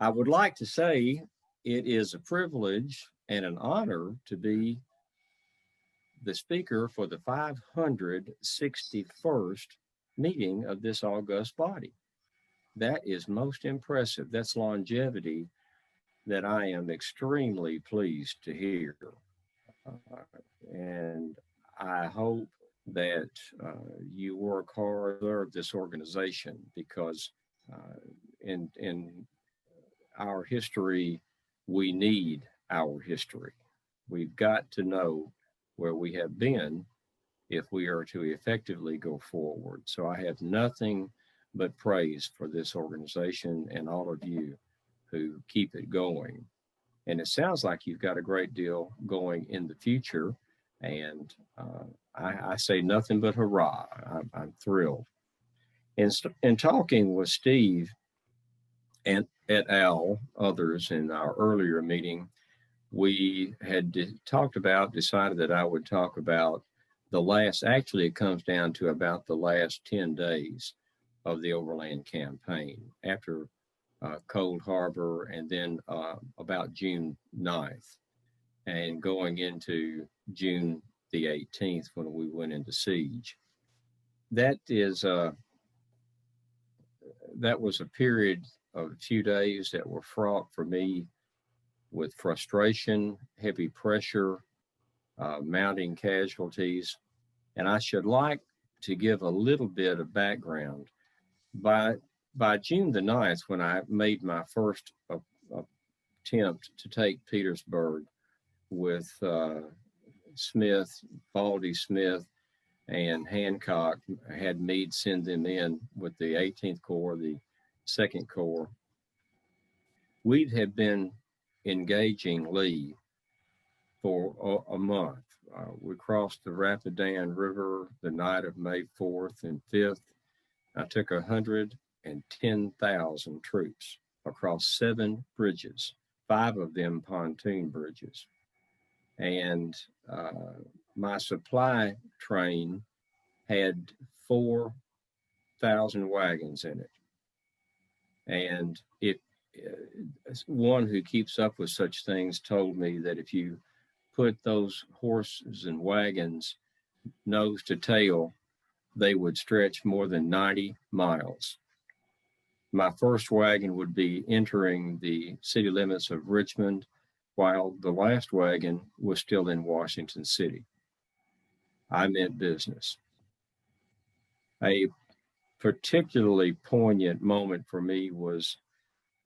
I would like to say it is a privilege and an honor to be the speaker for the 561st meeting of this august body. That is most impressive. That's longevity that I am extremely pleased to hear. And I hope that you work hard to serve this organization because in our history, we need our history. We've got to know where we have been if we are to effectively go forward. So I have nothing but praise for this organization and all of you who keep it going. And it sounds like you've got a great deal going in the future. And I say nothing but hurrah. I'm thrilled. In talking with Steve and et al., others in our earlier meeting, we had decided that I would talk about actually, it comes down to about the last 10 days of the Overland Campaign after Cold Harbor and then about June 9th and going into June the 18th when we went into siege. That was a period of a few days that were fraught for me with frustration, heavy pressure, mounting casualties. And I should like to give a little bit of background. By June the 9th, when I made my first attempt to take Petersburg with Smith, Baldy Smith, and Hancock, had Meade send them in with the 18th Corps, the 2nd Corps. We'd have been engaging Lee for a month. We crossed the Rapidan River the night of May 4th and 5th. I took 110,000 troops across 7 bridges, 5 of them pontoon bridges. And my supply train had 4,000 wagons in it. And one who keeps up with such things told me that if you put those horses and wagons nose to tail, they would stretch more than 90 miles. My first wagon would be entering the city limits of Richmond, while the last wagon was still in Washington City. I meant business. A particularly poignant moment for me was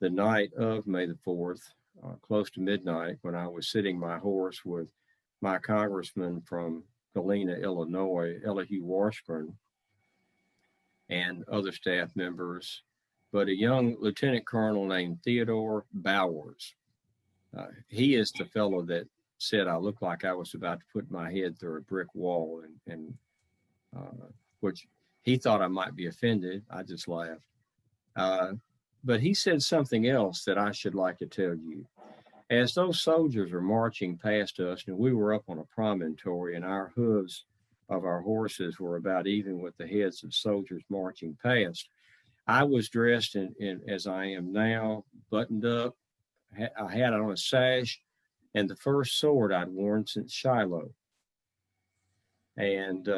the night of May the 4th, close to midnight, when I was sitting my horse with my congressman from Galena, Illinois, Elihu Washburn, and other staff members, but a young lieutenant colonel named Theodore Bowers. He is the fellow that said I looked like I was about to put my head through a brick wall, and which he thought I might be offended. I just laughed. But he said something else that I should like to tell you. As those soldiers were marching past us, and we were up on a promontory, and our hooves of our horses were about even with the heads of soldiers marching past, I was dressed in as I am now, buttoned up. I had on a sash and the first sword I'd worn since Shiloh. And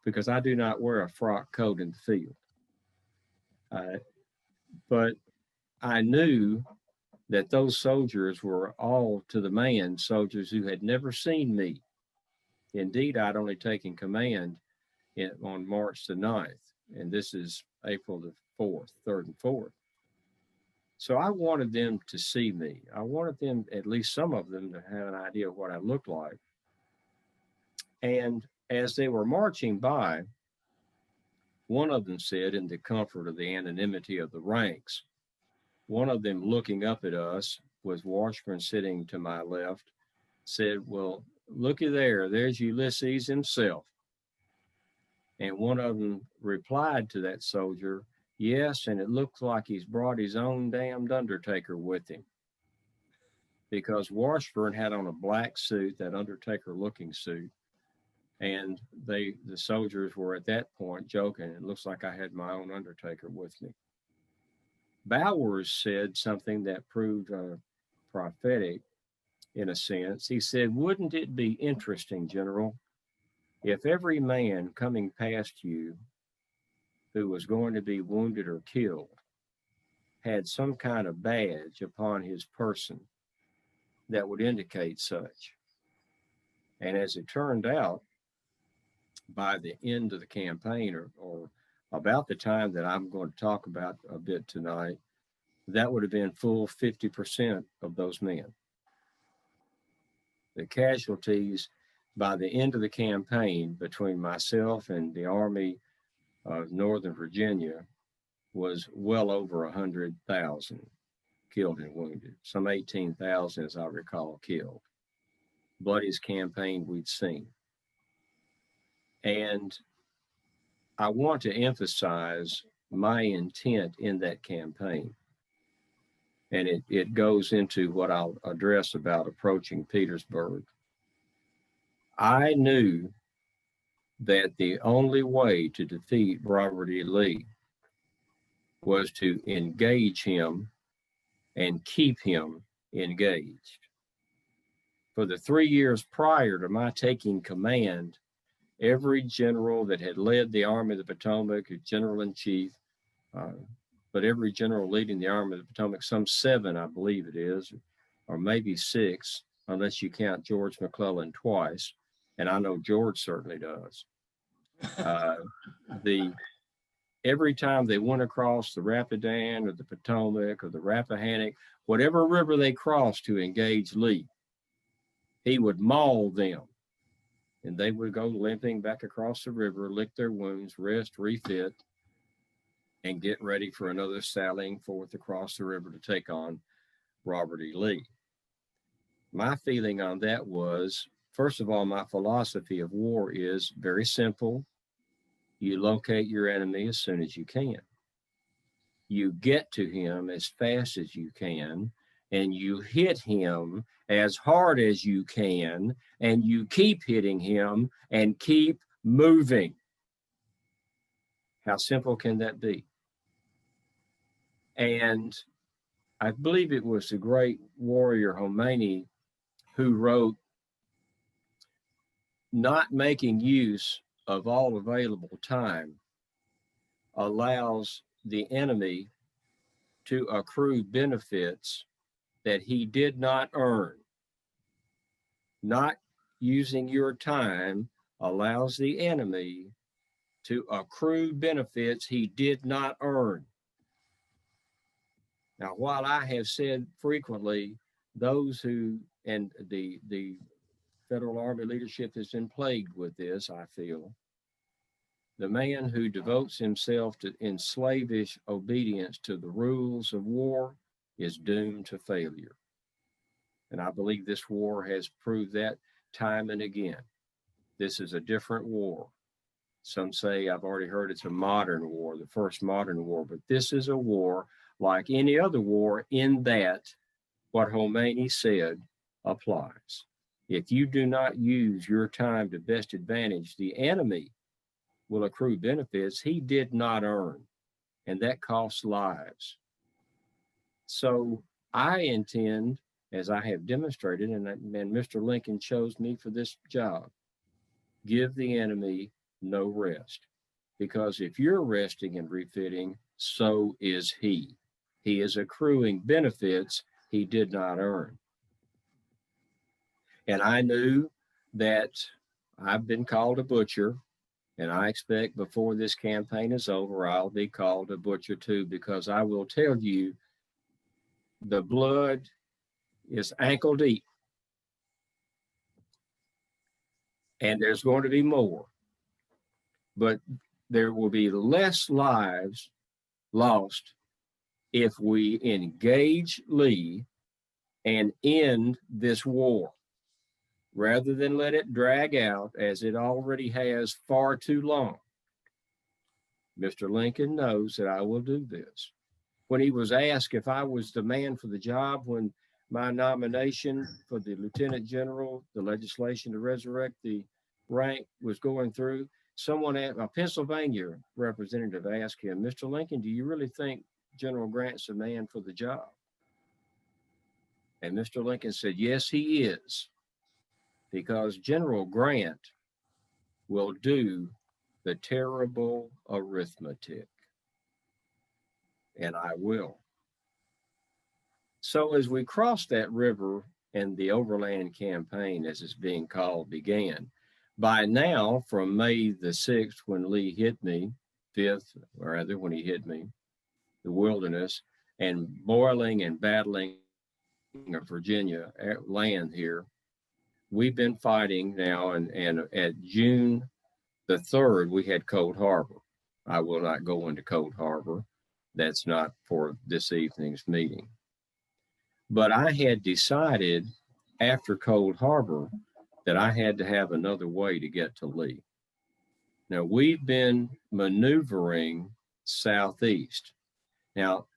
because I do not wear a frock coat in the field. But I knew that those soldiers were all to the man soldiers who had never seen me. Indeed, I'd only taken command on March the 9th, and this is April the 4th, 3rd and 4th. So I wanted them to see me. I wanted them, at least some of them, to have an idea of what I looked like. And as they were marching by, one of them said, in the comfort of the anonymity of the ranks, one of them looking up at us, with Washburn sitting to my left, said, "Well, looky there, there's Ulysses himself." And one of them replied to that soldier, "Yes, and it looks like he's brought his own damned undertaker with him." Because Washburn had on a black suit, that undertaker-looking suit, and the soldiers were at that point joking, "It looks like I had my own undertaker with me." Bowers said something that proved prophetic in a sense. He said, "Wouldn't it be interesting, General, if every man coming past you who was going to be wounded or killed had some kind of badge upon his person that would indicate such?" And as it turned out, by the end of the campaign, or about the time that I'm going to talk about a bit tonight, that would have been full 50% of those men. The casualties by the end of the campaign between myself and the Army of Northern Virginia was well over 100,000 killed and wounded, some 18,000, as I recall, killed. Bloodiest campaign we'd seen. And I want to emphasize my intent in that campaign. And it goes into what I'll address about approaching Petersburg. I knew that the only way to defeat Robert E. Lee was to engage him and keep him engaged. For the 3 years prior to my taking command, every general that had led the Army of the Potomac, a general in chief, but every general leading the Army of the Potomac, some 7, I believe it is, or maybe 6, unless you count George McClellan twice, and I know George certainly does. Every time they went across the Rapidan or the Potomac or the Rappahannock, whatever river they crossed to engage Lee, he would maul them. And they would go limping back across the river, lick their wounds, rest, refit, and get ready for another sallying forth across the river to take on Robert E. Lee. My feeling on that was, first of all, my philosophy of war is very simple. You locate your enemy as soon as you can. You get to him as fast as you can, and you hit him as hard as you can, and you keep hitting him and keep moving. How simple can that be? And I believe it was the great warrior Khomeini who wrote, "Not making use of all available time allows the enemy to accrue benefits that he did not earn. Not using your time allows the enemy to accrue benefits he did not earn." Now, while I have said frequently, those who, and the Federal Army leadership has been plagued with this, I feel, the man who devotes himself to enslavish obedience to the rules of war is doomed to failure. And I believe this war has proved that time and again. This is a different war. Some say, I've already heard it's a modern war, the first modern war, but this is a war like any other war in that what Khomeini said applies. If you do not use your time to best advantage, the enemy will accrue benefits he did not earn, and that costs lives. So I intend, as I have demonstrated, and Mr. Lincoln chose me for this job, give the enemy no rest. Because if you're resting and refitting, so is he. He is accruing benefits he did not earn. And I knew that I've been called a butcher, and I expect before this campaign is over, I'll be called a butcher too, because I will tell you the blood is ankle deep. And there's going to be more. But there will be less lives lost if we engage Lee and end this war, rather than let it drag out as it already has far too long. Mr. Lincoln knows that I will do this. When he was asked if I was the man for the job, when my nomination for the lieutenant general, the legislation to resurrect the rank, was going through, someone, a Pennsylvania representative, asked him, "Mr. Lincoln, do you really think General Grant's the man for the job? And Mr. Lincoln said, yes, he is, because General Grant will do the terrible arithmetic, and I will. So as we crossed that river and the Overland Campaign, as it's being called, began, by now, from May the 6th, when Lee hit me, 5th, or rather, when he hit me, the Wilderness, and boiling and battling of Virginia land here, we've been fighting now, and at June the 3rd, we had Cold Harbor. I will not go into Cold Harbor. That's not for this evening's meeting. But I had decided after Cold Harbor that I had to have another way to get to Lee. Now, we've been maneuvering southeast. Now,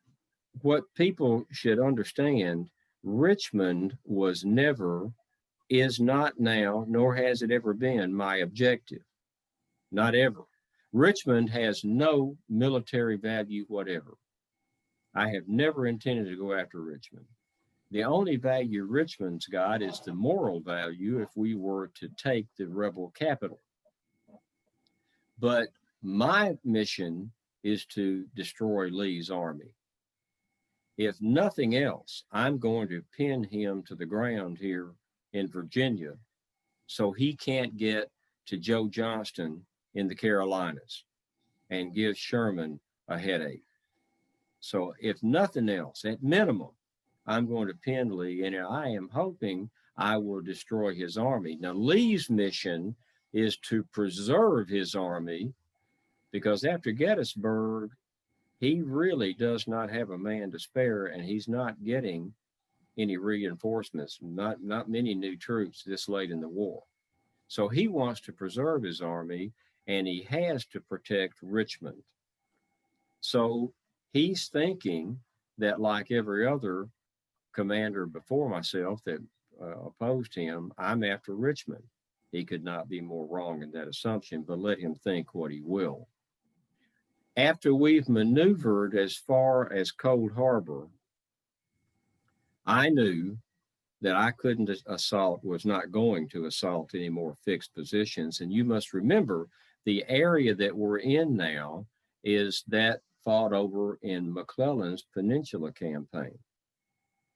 what people should understand, Richmond was never, is not now, nor has it ever been my objective. Not ever. Richmond has no military value whatever. I have never intended to go after Richmond. The only value Richmond's got is the moral value if we were to take the rebel capital. But my mission is to destroy Lee's army. If nothing else, I'm going to pin him to the ground here in Virginia so he can't get to Joe Johnston in the Carolinas and give Sherman a headache. So if nothing else, at minimum, I'm going to pin Lee, and I am hoping I will destroy his army. Now, Lee's mission is to preserve his army, because after Gettysburg, he really does not have a man to spare, and he's not getting any reinforcements, not many new troops this late in the war. So he wants to preserve his army, and he has to protect Richmond. So he's thinking that, like every other commander before myself that opposed him, I'm after Richmond. He could not be more wrong in that assumption, but let him think what he will. After we've maneuvered as far as Cold Harbor, I knew that I couldn't assault, was not going to assault any more fixed positions. And you must remember, the area that we're in now is that fought over in McClellan's Peninsula Campaign,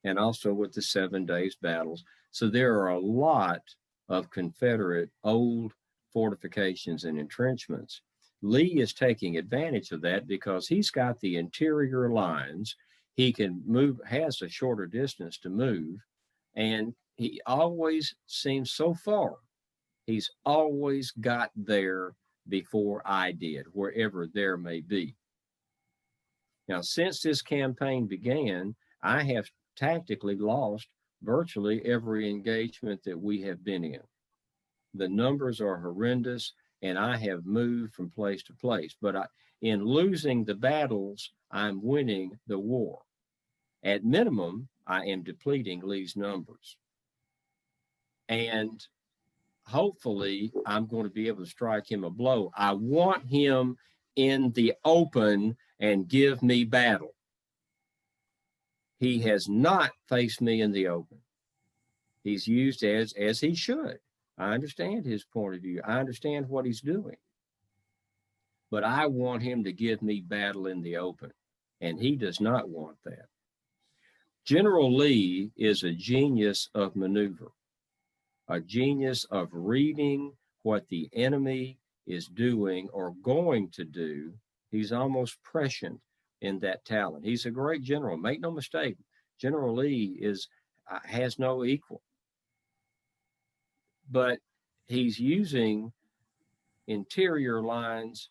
and also with the 7 days battles. So there are a lot of Confederate old fortifications and entrenchments. Lee is taking advantage of that because he's got the interior lines. He can move, has a shorter distance to move, and he always seems so far. He's always got there before I did, wherever there may be. Now, since this campaign began, I have tactically lost virtually every engagement that we have been in. The numbers are horrendous, and I have moved from place to place. But in losing the battles, I'm winning the war. At minimum, I am depleting Lee's numbers. And hopefully, I'm going to be able to strike him a blow. I want him in the open and give me battle. He has not faced me in the open. He's used as he should. I understand his point of view. I understand what he's doing. But I want him to give me battle in the open, and he does not want that. General Lee is a genius of maneuver, a genius of reading what the enemy is doing or going to do. He's almost prescient in that talent. He's a great general. Make no mistake, General Lee has no equal. But he's using interior lines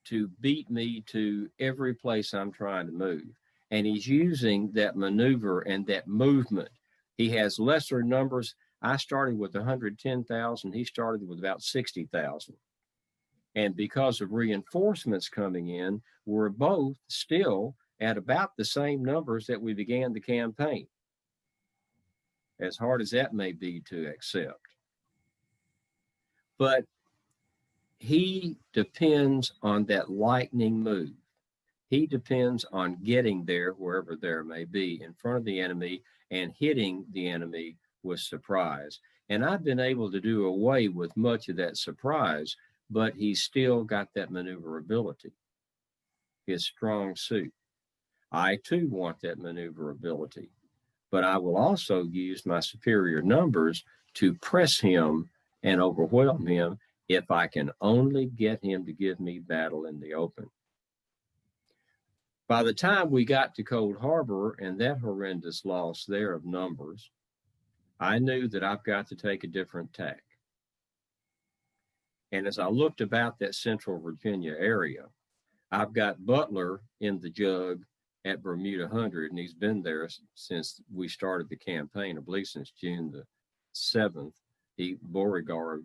to beat me to every place I'm trying to move. And he's using that maneuver and that movement. He has lesser numbers. I started with 110,000. He started with about 60,000. And because of reinforcements coming in, we're both still at about the same numbers that we began the campaign, as hard as that may be to accept. But he depends on that lightning move. He depends on getting there, wherever there may be, in front of the enemy and hitting the enemy with surprise. And I've been able to do away with much of that surprise, but he's still got that maneuverability, his strong suit. I too want that maneuverability, but I will also use my superior numbers to press him and overwhelm him if I can only get him to give me battle in the open. By the time we got to Cold Harbor and that horrendous loss there of numbers, I knew that I've got to take a different tack. And as I looked about that central Virginia area, I've got Butler in the jug at Bermuda 100, and he's been there since we started the campaign, I believe since June the 7th. Beauregard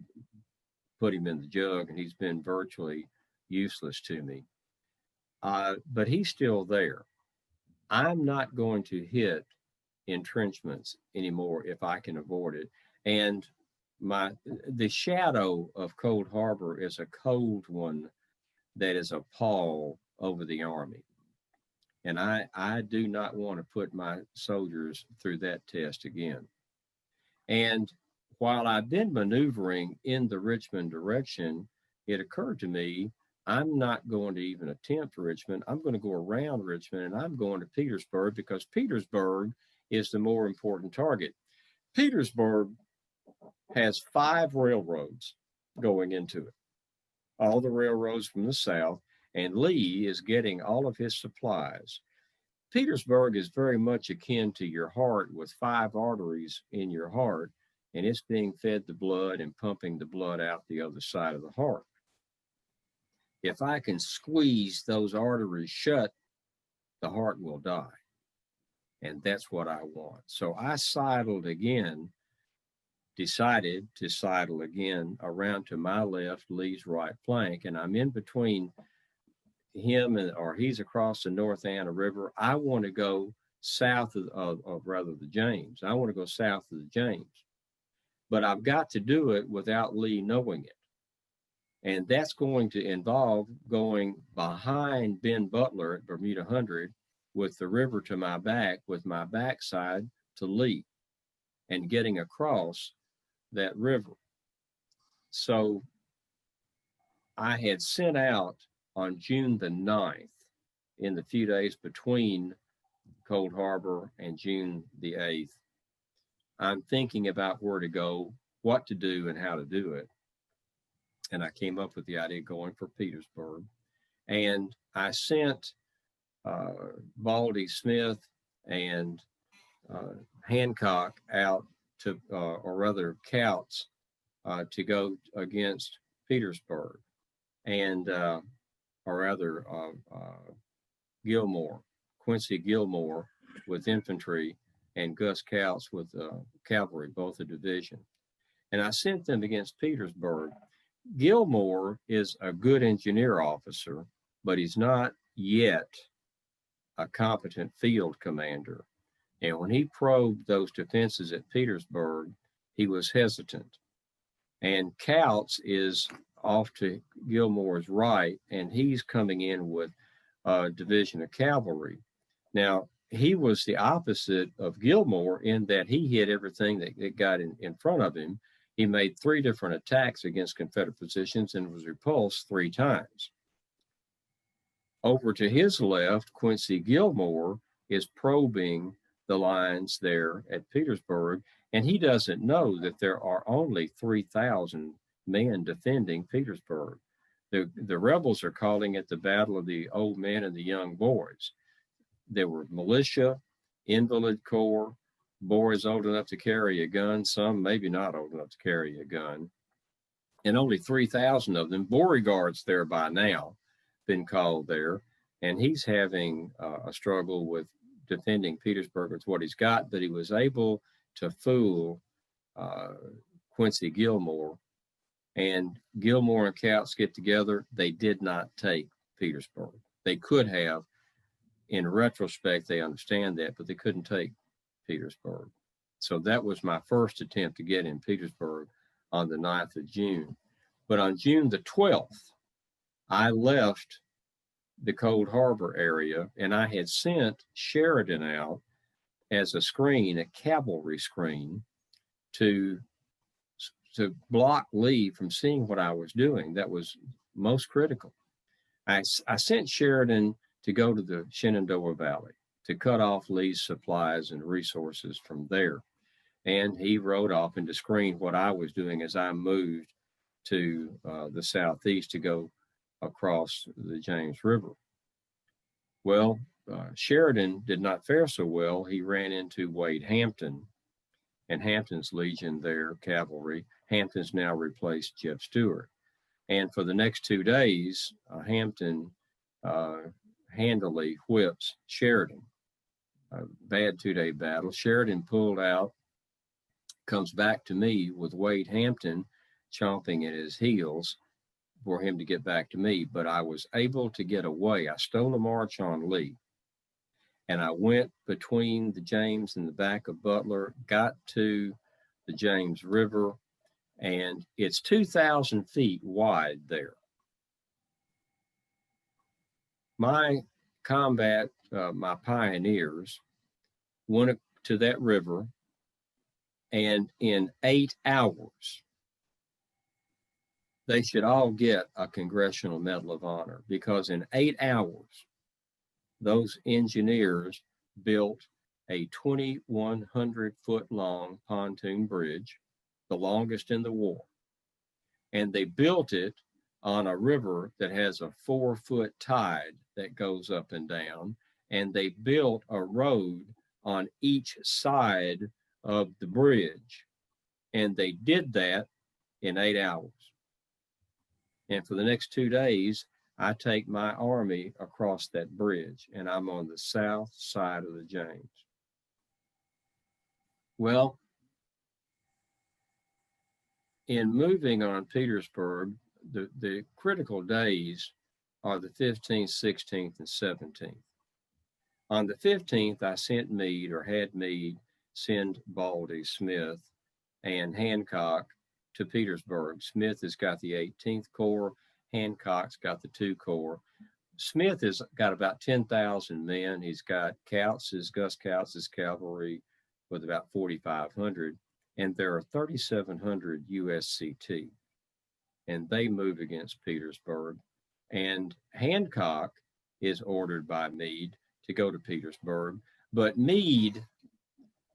put him in the jug, and he's been virtually useless to me. But he's still there. I'm not going to hit entrenchments anymore if I can avoid it. And the shadow of Cold Harbor is a cold one that is a pall over the Army. And I do not want to put my soldiers through that test again. And while I've been maneuvering in the Richmond direction, it occurred to me, I'm not going to even attempt Richmond. I'm going to go around Richmond, and I'm going to Petersburg, because Petersburg is the more important target. Petersburg has 5 railroads going into it, all the railroads from the south, and Lee is getting all of his supplies. Petersburg is very much akin to your heart, with 5 arteries in your heart, and it's being fed the blood and pumping the blood out the other side of the heart. If I can squeeze those arteries shut, the heart will die. And that's what I want. So I decided to sidle again around to my left, Lee's right flank, and I'm in between him or he's across the North Anna River. I want to go south of the James. I want to go south of the James. But I've got to do it without Lee knowing it. And that's going to involve going behind Ben Butler at Bermuda 100 with the river to my back, with my backside to Lee, and getting across that river. So I had sent out on June the 9th, in the few days between Cold Harbor and June the 8th, I'm thinking about where to go, what to do, and how to do it. And I came up with the idea of going for Petersburg. And I sent Baldy Smith and Hancock out to, or rather Couts, to go against Petersburg, and Gilmore, Quincy Gilmore with infantry, and Gus Couts with cavalry, both a division. And I sent them against Petersburg. Gilmore is a good engineer officer, but he's not yet a competent field commander. And when he probed those defenses at Petersburg, he was hesitant. And Couts is off to Gilmore's right, and he's coming in with a division of cavalry. Now, he was the opposite of Gilmore in that he hit everything that got in front of him. He made 3 different attacks against Confederate positions and was repulsed 3 times. Over to his left, Quincy Gilmore is probing the lines there at Petersburg, and he doesn't know that there are only 3,000 men defending Petersburg. The rebels are calling it the Battle of the Old Men and the Young Boys. There were militia, invalid corps, boys old enough to carry a gun, some maybe not old enough to carry a gun, and only 3,000 of them. Beauregard's there by now, been called there, and he's having a struggle with defending Petersburg with what he's got, but he was able to fool Quincy Gilmore, and Gilmore and Couts get together. They did not take Petersburg. They could have. In retrospect, they understand that, but they couldn't take Petersburg. So that was my first attempt to get in Petersburg on the 9th of June. But on June the 12th, I left the Cold Harbor area, and I had sent Sheridan out as a screen, a cavalry screen, to to block Lee from seeing what I was doing. That was most critical. I sent Sheridan to go to the Shenandoah Valley to cut off Lee's supplies and resources from there. And he rode off and to screen what I was doing as I moved to the southeast to go across the James River. Well, Sheridan did not fare so well. He ran into Wade Hampton and Hampton's Legion there, cavalry. Hampton's now replaced Jeff Stewart. And for the next 2 days, Hampton handily whips Sheridan. A bad 2-day battle. Sheridan pulled out, comes back to me with Wade Hampton chomping at his heels for him to get back to me. But I was able to get away. I stole a march on Lee. And I went between the James and the back of Butler, got to the James River, and it's 2,000 feet wide there. My combat, my pioneers, went to that river, and in 8 hours, they should all get a Congressional Medal of Honor, because in 8 hours, those engineers built a 2,100-foot long pontoon bridge, the longest in the war. And they built it on a river that has a 4-foot tide that goes up and down. And they built a road on each side of the bridge. And they did that in 8 hours. And for the next 2 days, I take my army across that bridge, and I'm on the south side of the James. Well, in moving on Petersburg, the critical days are the 15th, 16th, and 17th. On the 15th, I sent Meade, or had Meade, send Baldy, Smith, and Hancock to Petersburg. Smith has got the 18th Corps. Hancock's got the 2 Corps. Smith has got about 10,000 men. He's got Gus Kautz's cavalry with about 4,500. And there are 3,700 USCT. And they move against Petersburg. And Hancock is ordered by Meade to go to Petersburg. But Meade,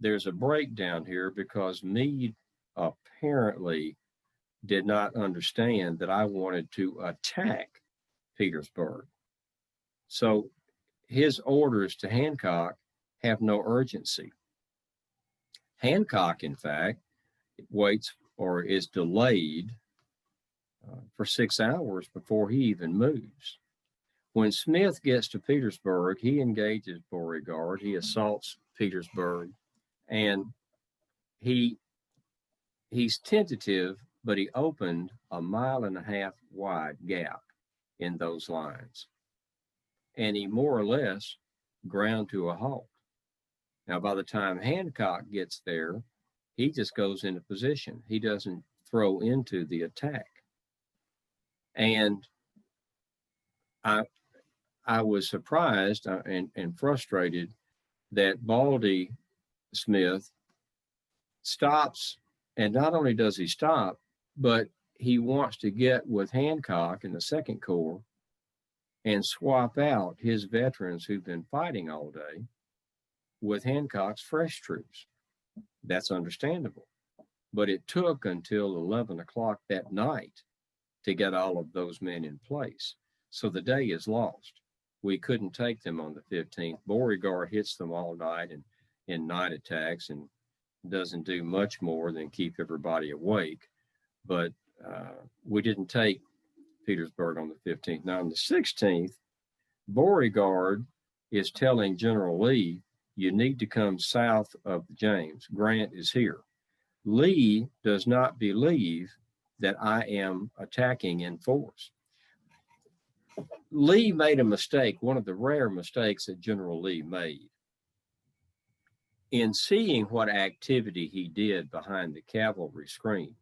there's a breakdown here, because Meade apparently did not understand that I wanted to attack Petersburg. So his orders to Hancock have no urgency. Hancock, in fact, waits or is delayed for 6 hours before he even moves. When Smith gets to Petersburg, he engages Beauregard. He assaults Petersburg, and he's tentative, but he opened a 1.5 mile wide gap in those lines. And he more or less ground to a halt. Now, by the time Hancock gets there, he just goes into position. He doesn't throw into the attack. And I was surprised and frustrated that Baldy Smith stops, and not only does he stop, but he wants to get with Hancock in the 2nd Corps and swap out his veterans who've been fighting all day with Hancock's fresh troops. That's understandable. But it took until 11 o'clock that night to get all of those men in place. So the day is lost. We couldn't take them on the 15th. Beauregard hits them all night and in night attacks and doesn't do much more than keep everybody awake. But we didn't take Petersburg on the 15th. Now on the 16th, Beauregard is telling General Lee, you need to come south of the James. Grant is here. Lee does not believe that I am attacking in force. Lee made a mistake, one of the rare mistakes that General Lee made. In seeing what activity he did behind the cavalry screen,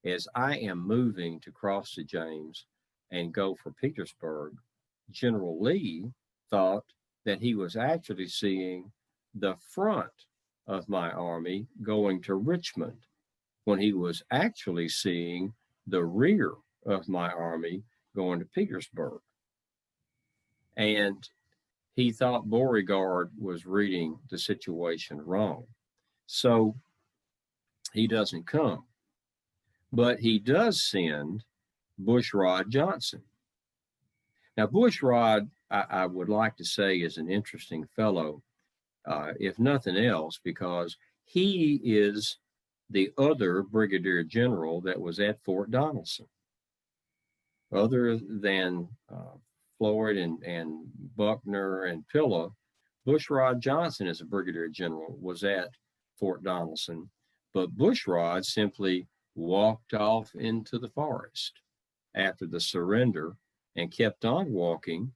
as I am moving to cross the James and go for Petersburg, General Lee thought that he was actually seeing the front of my army going to Richmond when he was actually seeing the rear of my army going to Petersburg. And he thought Beauregard was reading the situation wrong. So he doesn't come. But he does send Bushrod Johnson. Now, Bushrod, I would like to say, is an interesting fellow, if nothing else, because he is the other brigadier general that was at Fort Donelson. Other than Floyd and Buckner and Pilla, Bushrod Johnson, as a brigadier general, was at Fort Donelson, but Bushrod simply walked off into the forest after the surrender and kept on walking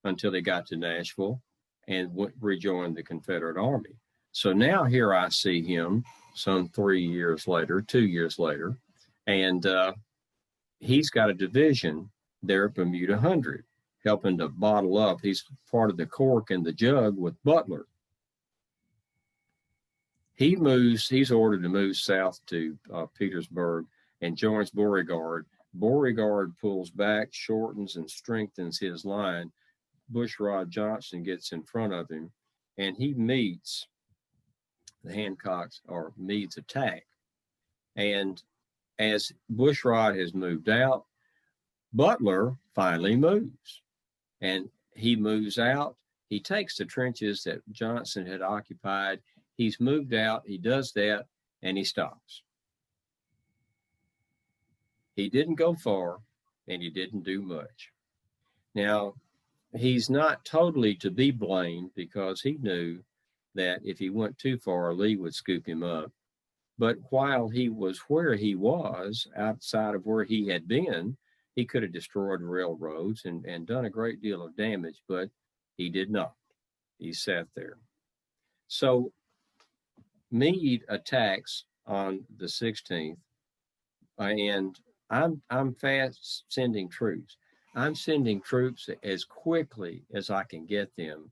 until he got to Nashville and rejoined the Confederate Army. So now here I see him some 2 years later, and he's got a division there at Bermuda 100, helping to bottle up. He's part of the cork and the jug with Butler. He's ordered to move south to Petersburg and joins Beauregard. Beauregard pulls back, shortens, and strengthens his line. Bushrod Johnson gets in front of him, and he meets the Hancock's or Meade's attack. And as Bushrod has moved out, Butler finally moves, and he moves out. He takes the trenches that Johnson had occupied. He's moved out. He does that, and he stops. He didn't go far, and he didn't do much. Now, he's not totally to be blamed because he knew that if he went too far, Lee would scoop him up. But while he was where he was, outside of where he had been, he could have destroyed railroads and done a great deal of damage, but he did not. He sat there. So Meade attacks on the 16th, and I'm fast sending troops. I'm sending troops as quickly as I can get them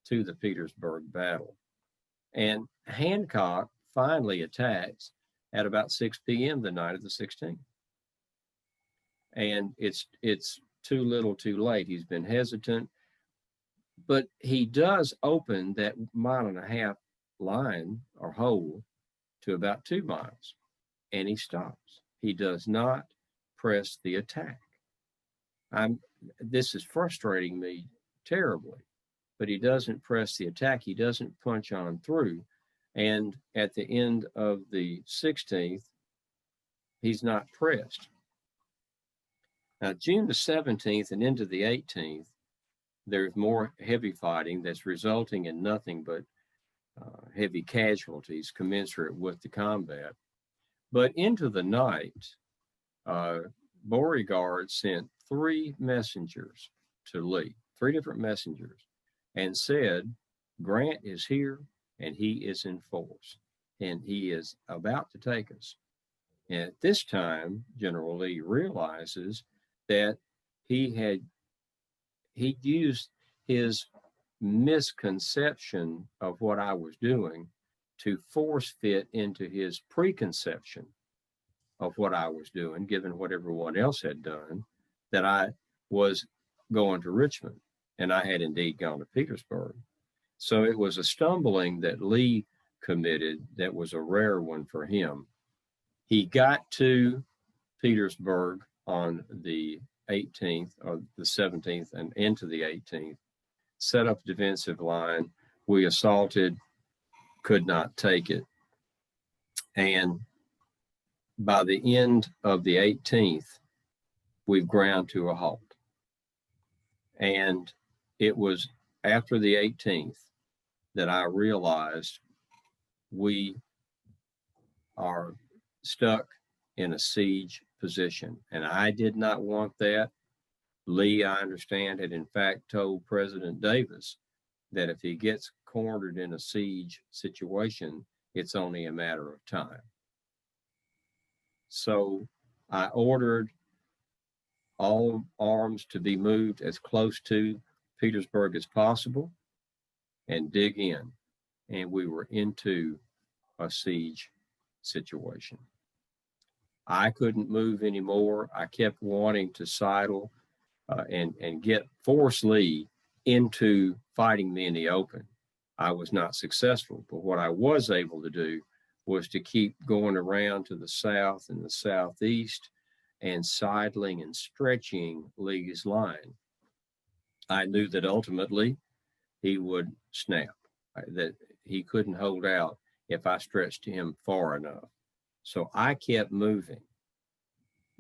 to the Petersburg battle. And Hancock finally attacks at about 6 p.m. the night of the 16th. And it's too little too late. He's been hesitant, but he does open that 1.5-mile line or hole to about 2 miles, and he stops. He does not press the attack. This is frustrating me terribly, but he doesn't press the attack. He doesn't punch on through. And at the end of the 16th, he's not pressed. Now, June the 17th and into the 18th, there's more heavy fighting that's resulting in nothing but heavy casualties commensurate with the combat. But into the night, Beauregard sent 3 messengers to Lee, 3 different messengers, and said, Grant is here and he is in force and he is about to take us. And at this time, General Lee realizes that he used his misconception of what I was doing to force fit into his preconception of what I was doing, given what everyone else had done, that I was going to Richmond, and I had indeed gone to Petersburg. So it was a stumbling that Lee committed that was a rare one for him. He got to Petersburg on the 18th or the 17th and into the 18th, set up a defensive line. We assaulted, could not take it. And by the end of the 18th, we've ground to a halt. And it was after the 18th that I realized we are stuck in a siege position. And I did not want that. Lee, I understand, had in fact told President Davis that if he gets cornered in a siege situation, it's only a matter of time. So I ordered all arms to be moved as close to Petersburg as possible and dig in. And we were into a siege situation. I couldn't move anymore. I kept wanting to sidle and force Lee into fighting me in the open. I was not successful, but what I was able to do was to keep going around to the south and the southeast and sidling and stretching Lee's line. I knew that ultimately he would snap, that he couldn't hold out if I stretched him far enough. So I kept moving.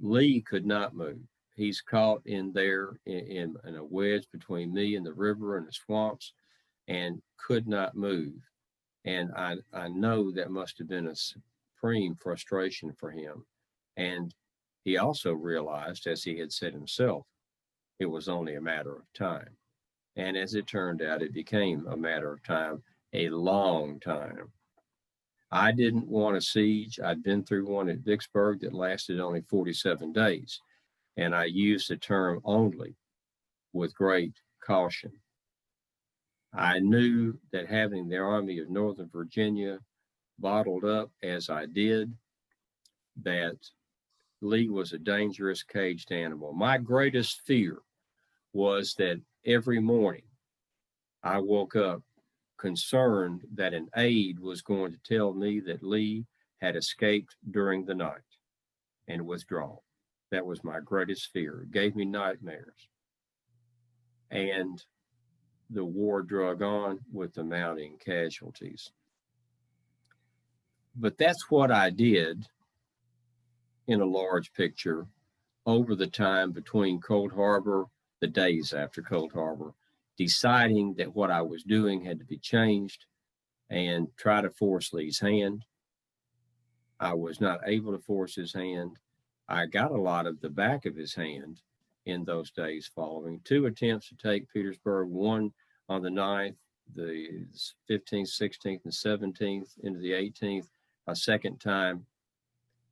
Lee could not move. He's caught in there in a wedge between me and the river and the swamps and could not move. And I know that must have been a supreme frustration for him. And he also realized, as he had said himself, it was only a matter of time. And as it turned out, it became a matter of time, a long time. I didn't want a siege. I'd been through one at Vicksburg that lasted only 47 days. And I used the term only with great caution. I knew that having the Army of Northern Virginia bottled up as I did, that Lee was a dangerous caged animal. My greatest fear was that every morning I woke up concerned that an aide was going to tell me that Lee had escaped during the night and withdrawn. That was my greatest fear. It gave me nightmares. And the war drug on with the mounting casualties. But that's what I did in a large picture over the time between Cold Harbor, the days after Cold Harbor, deciding that what I was doing had to be changed and try to force Lee's hand. I was not able to force his hand. I got a lot of the back of his hand in those days following. 2 attempts to take Petersburg, one on the 9th, the 15th, 16th, and 17th, into the 18th, a second time,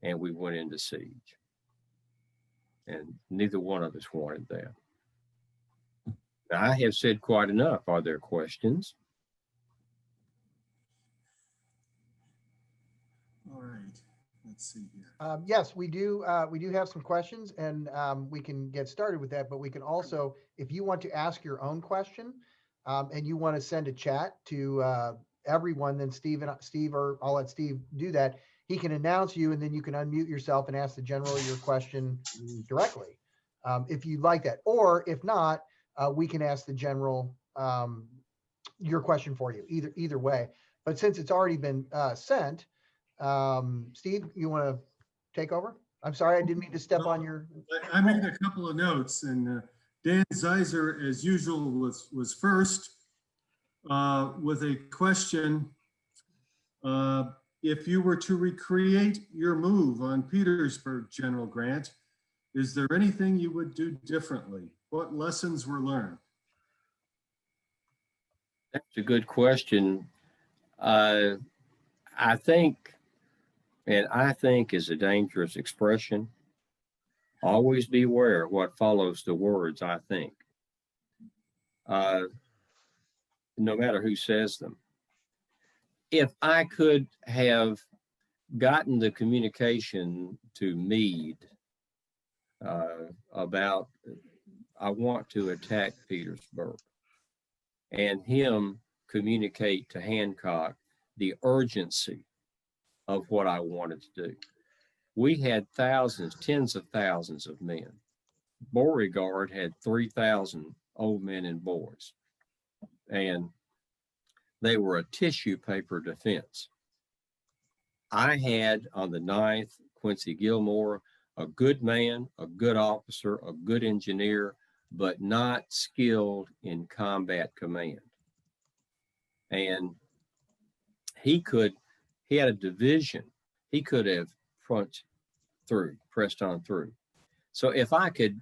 and we went into siege. And neither one of us wanted that. Now, I have said quite enough. Are there questions? All right. Let's see here. Yes, we do. We do have some questions, and we can get started with that. But we can also, if you want to ask your own question, and you want to send a chat to everyone, then Steve, or I'll let Steve do that. He can announce you, and then you can unmute yourself and ask the general your question directly, if you'd like that. Or if not, we can ask the general your question for you. Either way. But since it's already been sent, Steve, you want to take over? I'm sorry, I didn't mean to step on your. I made a couple of notes, and Dan Zeiser, as usual, was first with a question. If you were to recreate your move on Petersburg, General Grant, is there anything you would do differently? What lessons were learned? That's a good question. I think, and I think is a dangerous expression. Always beware what follows the words I think, no matter who says them. If I could have gotten the communication to Meade about I want to attack Petersburg, and him communicate to Hancock the urgency of what I wanted to do. We had thousands, tens of thousands of men. Beauregard had 3,000 old men and boys, and they were a tissue paper defense. I had on the 9th, Quincy Gilmore, a good man, a good officer, a good engineer, but not skilled in combat command. And he had a division. He could have pressed on through. So if I could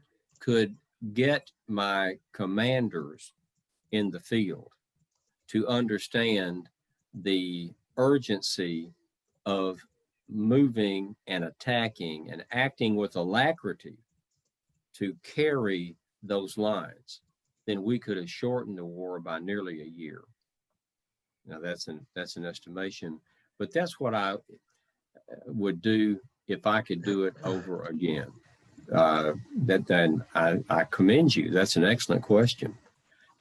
get my commanders in the field to understand the urgency of moving and attacking and acting with alacrity to carry those lines, then we could have shortened the war by nearly a year. Now that's an estimation, but that's what I would do if I could do it over again. Then I commend you. That's an excellent question.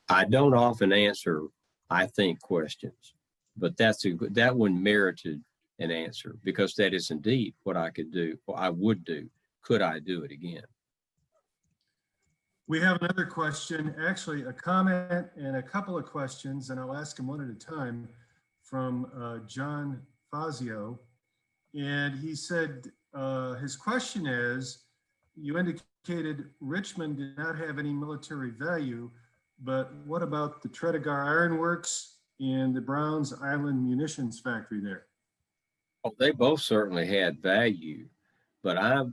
I don't often answer I think questions, but that one merited an answer, because that is indeed what I could do, or I would do. Could I do it again? We have another question, actually a comment and a couple of questions, and I'll ask them one at a time, from John Fazio. And he said, his question is, you indicated Richmond did not have any military value, but what about the Tredegar Iron Works and the Browns Island munitions factory there? Oh, they both certainly had value, but I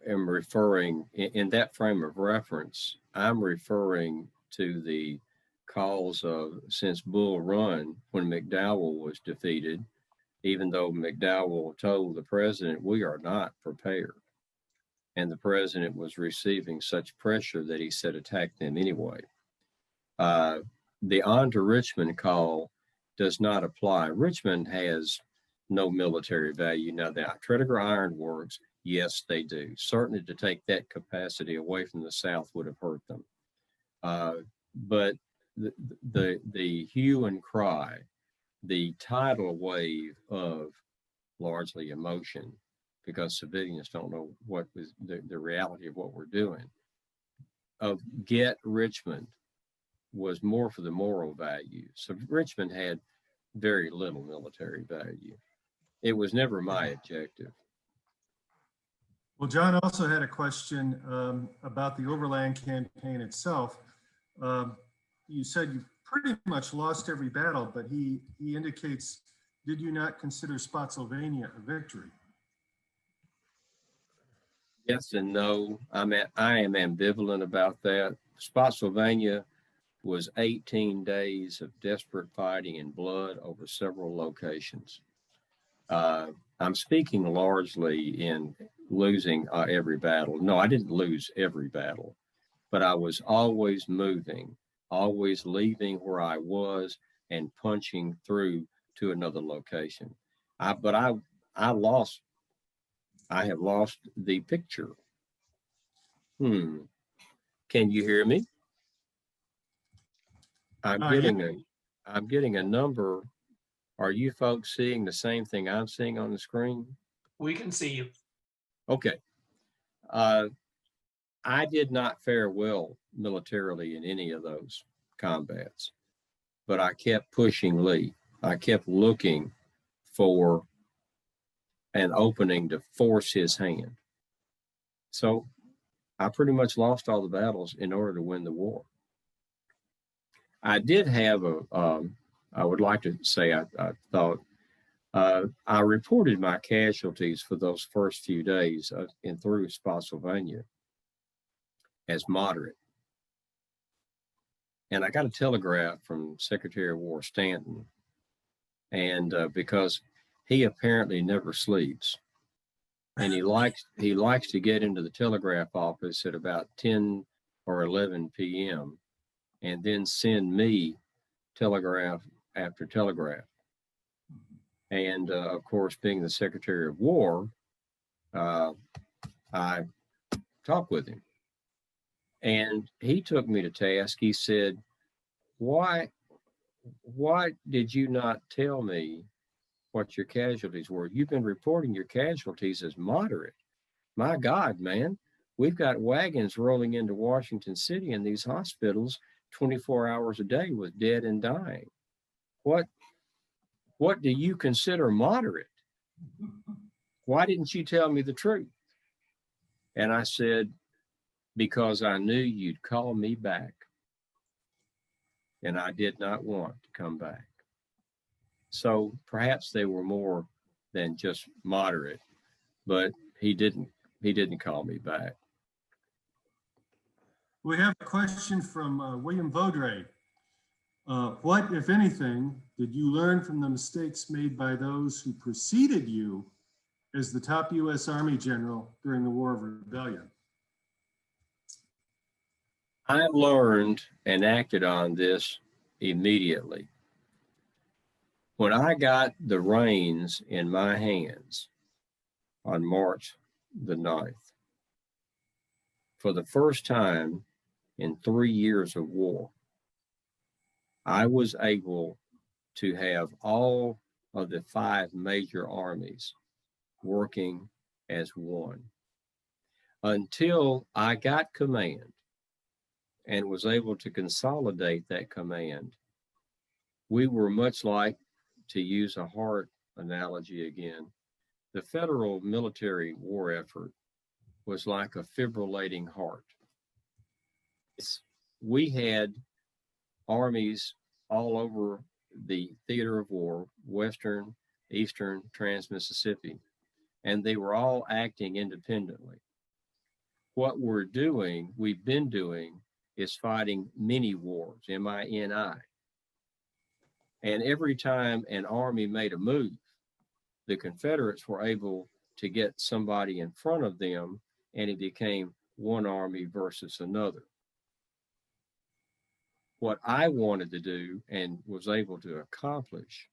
am referring, in that frame of reference, I'm referring to the cause of, since Bull Run, when McDowell was defeated, even though McDowell told the president, we are not prepared. And the president was receiving such pressure that he said, attack them anyway. The on to Richmond call does not apply. Richmond has no military value. Now, the Tredegar Iron Works, yes, they do. Certainly to take that capacity away from the South would have hurt them. But the hue and cry, the tidal wave of largely emotion, because civilians don't know what was the reality of what we're doing, of get Richmond, was more for the moral value. So Richmond had very little military value. It was never my objective. Well, John also had a question about the Overland Campaign itself. You said you pretty much lost every battle, but he indicates, did you not consider Spotsylvania a victory? Yes and no. I am ambivalent about that. Spotsylvania was 18 days of desperate fighting and blood over several locations. I'm speaking largely in losing every battle. No, I didn't lose every battle, but I was always moving, always leaving where I was and punching through to another location. I have lost the picture. Can you hear me? I'm getting a number. Are you folks seeing the same thing I'm seeing on the screen? We can see you. Okay. I did not fare well militarily in any of those combats, but I kept pushing Lee. I kept looking for an opening to force his hand. So I pretty much lost all the battles in order to win the war. I did have I would like to say, I thought, I reported my casualties for those first few days in through Spotsylvania as moderate. And I got a telegraph from Secretary of War Stanton, and because he apparently never sleeps, and he likes to get into the telegraph office at about 10 or 11 p.m. and then send me telegraph after telegraph. And of course, being the Secretary of War, I talked with him, and he took me to task. He said, why did you not tell me what your casualties were? You've been reporting your casualties as moderate. My God, man, we've got wagons rolling into Washington City in these hospitals 24 hours a day with dead and dying. What do you consider moderate? Why didn't you tell me the truth? And I said, because I knew you'd call me back, and I did not want to come back. So perhaps they were more than just moderate, but he didn't call me back. We have a question from William Vaudreuil. What, if anything, did you learn from the mistakes made by those who preceded you as the top U.S. Army general during the War of Rebellion? I learned and acted on this immediately. When I got the reins in my hands on March the 9th, for the first time in 3 years of war, I was able to have all of the 5 major armies working as one. Until I got command and was able to consolidate that command, we were much like, to use a heart analogy again, the federal military war effort was like a fibrillating heart. We had armies all over the theater of war, Western, Eastern, Trans-Mississippi, and they were all acting independently. What we've been doing, is fighting mini wars, M-I-N-I. And every time an army made a move, the Confederates were able to get somebody in front of them, and it became one army versus another. What I wanted to do and was able to accomplish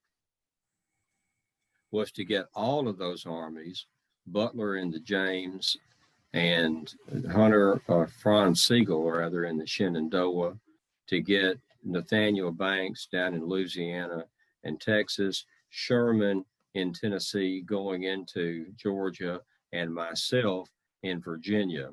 was to get all of those armies, Butler in the James and Hunter or Franz Sigel, or rather in the Shenandoah, to get Nathaniel Banks down in Louisiana and Texas, Sherman in Tennessee going into Georgia, and myself in Virginia.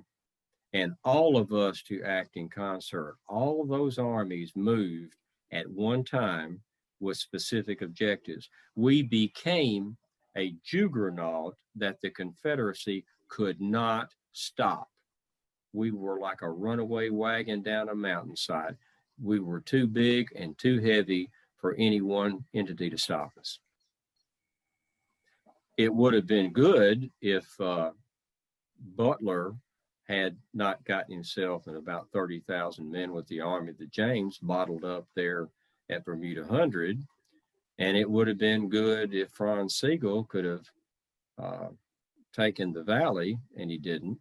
And all of us to act in concert. All of those armies moved at one time with specific objectives. We became a juggernaut that the Confederacy could not stop. We were like a runaway wagon down a mountainside. We were too big and too heavy for any one entity to stop us. It would have been good if Butler had not gotten himself and about 30,000 men with the Army of the James bottled up there at Bermuda 100. And it would have been good if Franz Sigel could have taken the valley, and he didn't.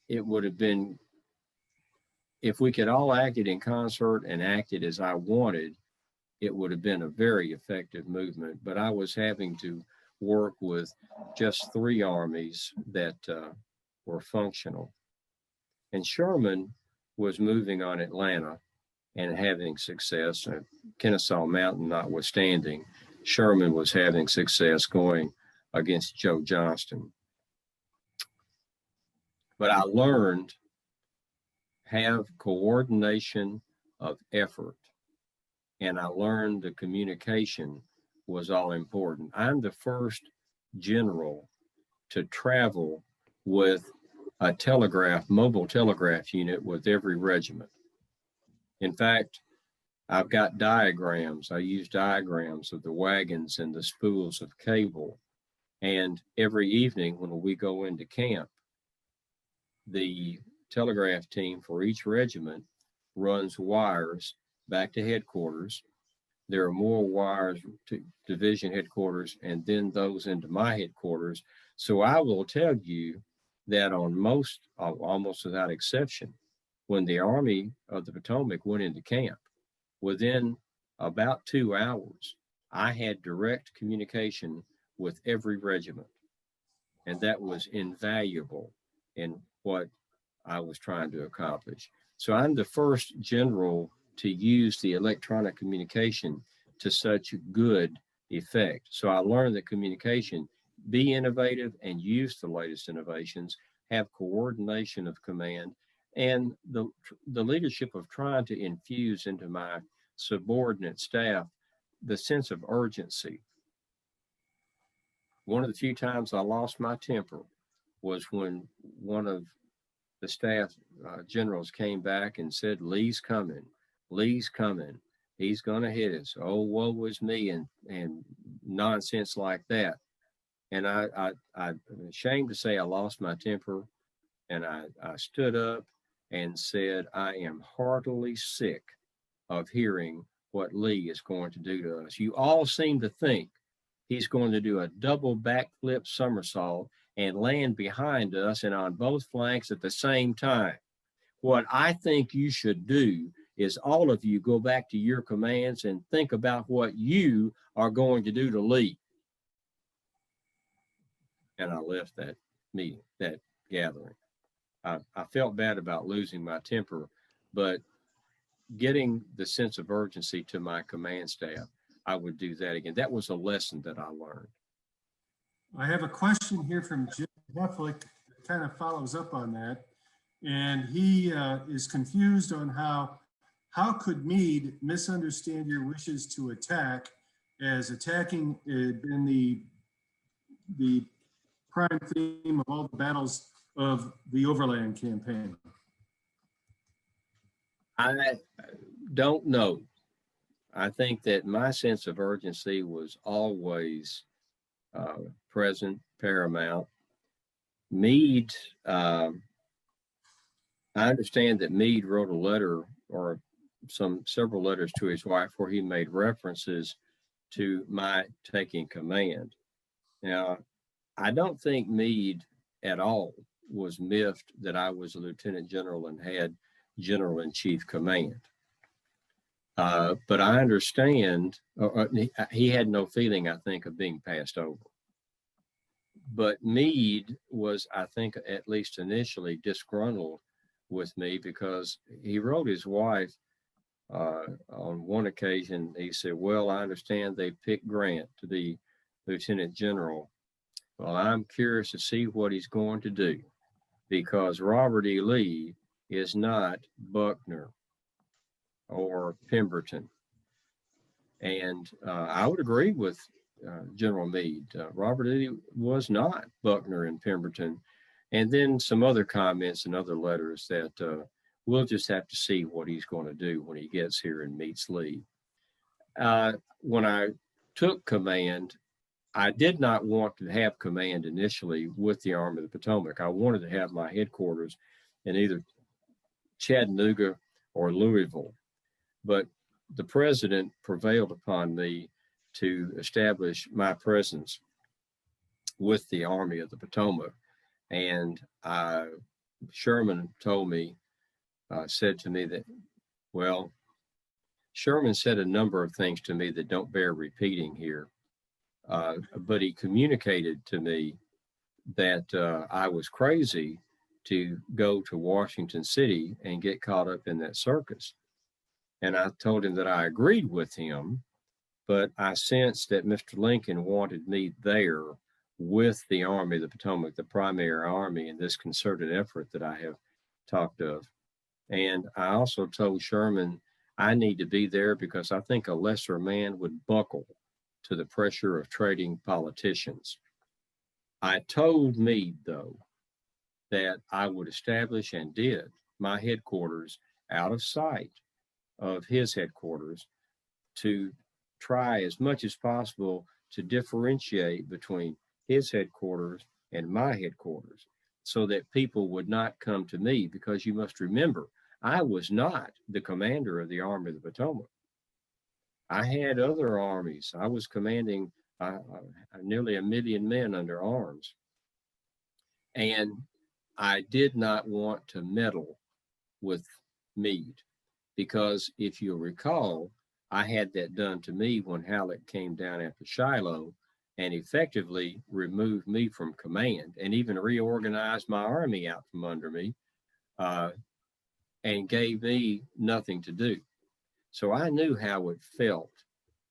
It would have been, if we could all acted in concert and acted as I wanted, it would have been a very effective movement. But I was having to work with just 3 armies that were functional. And Sherman was moving on Atlanta and having success, Kennesaw Mountain notwithstanding. Sherman was having success going against Joe Johnston. But I learned have coordination of effort, and I learned the communication was all important. I'm the first general to travel with a mobile telegraph unit with every regiment. In fact, I've got diagrams. I use diagrams of the wagons and the spools of cable. And every evening when we go into camp, the telegraph team for each regiment runs wires back to headquarters. There are more wires to division headquarters and then those into my headquarters. So I will tell you that on most, almost without exception, when the Army of the Potomac went into camp, within about 2 hours, I had direct communication with every regiment. And that was invaluable in what I was trying to accomplish. So I'm the first general to use the electronic communication to such good effect. So I learned that communication, be innovative and use the latest innovations, have coordination of command, and the leadership of trying to infuse into my subordinate staff the sense of urgency. One of the few times I lost my temper was when one of the staff generals came back and said, "Lee's coming. Lee's coming. He's going to hit us. Oh, woe is me," and nonsense like that. And I'm ashamed to say I lost my temper, and I stood up and said, "I am heartily sick of hearing what Lee is going to do to us. You all seem to think he's going to do a double backflip somersault and land behind us and on both flanks at the same time. What I think you should do is all of you go back to your commands and think about what you are going to do to lead. And I left that meeting, that gathering. I felt bad about losing my temper, but getting the sense of urgency to my command staff, I would do that again. That was a lesson that I learned. I have a question here from Jim Heflick that kind of follows up on that. And he is confused on how could Meade misunderstand your wishes to attack, as attacking had been the prime theme of all the battles of the Overland Campaign? I don't know. I think that my sense of urgency was always present, paramount. Meade, I understand that Meade wrote a letter or several letters to his wife where he made references to my taking command. Now, I don't think Meade at all was miffed that I was a lieutenant general and had general-in-chief command. But I understand, he had no feeling, I think, of being passed over. But Meade was, I think, at least initially disgruntled with me because he wrote his wife on one occasion. He said, well, I understand they picked Grant to be lieutenant general. Well, I'm curious to see what he's going to do, because Robert E. Lee is not Buckner or Pemberton. And I would agree with General Meade. Robert E. Lee was not Buckner and Pemberton. And then some other comments and other letters that we'll just have to see what he's going to do when he gets here and meets Lee. When I took command, I did not want to have command initially with the Army of the Potomac. I wanted to have my headquarters in either Chattanooga or Louisville. But the president prevailed upon me to establish my presence with the Army of the Potomac. And Sherman told me, said to me that, well, Sherman said a number of things to me that don't bear repeating here. But he communicated to me that I was crazy to go to Washington City and get caught up in that circus. And I told him that I agreed with him, but I sensed that Mr. Lincoln wanted me there with the Army of the Potomac, the primary army, in this concerted effort that I have talked of. And I also told Sherman I need to be there because I think a lesser man would buckle to the pressure of trading politicians. I told Meade, though, that I would establish, and did, my headquarters out of sight of his headquarters, to try as much as possible to differentiate between his headquarters and my headquarters, so that people would not come to me, because you must remember, I was not the commander of the Army of the Potomac. I had other armies. I was commanding nearly 1 million men under arms. And I did not want to meddle with Meade, because if you'll recall, I had that done to me when Halleck came down after Shiloh and effectively removed me from command and even reorganized my army out from under me and gave me nothing to do. So I knew how it felt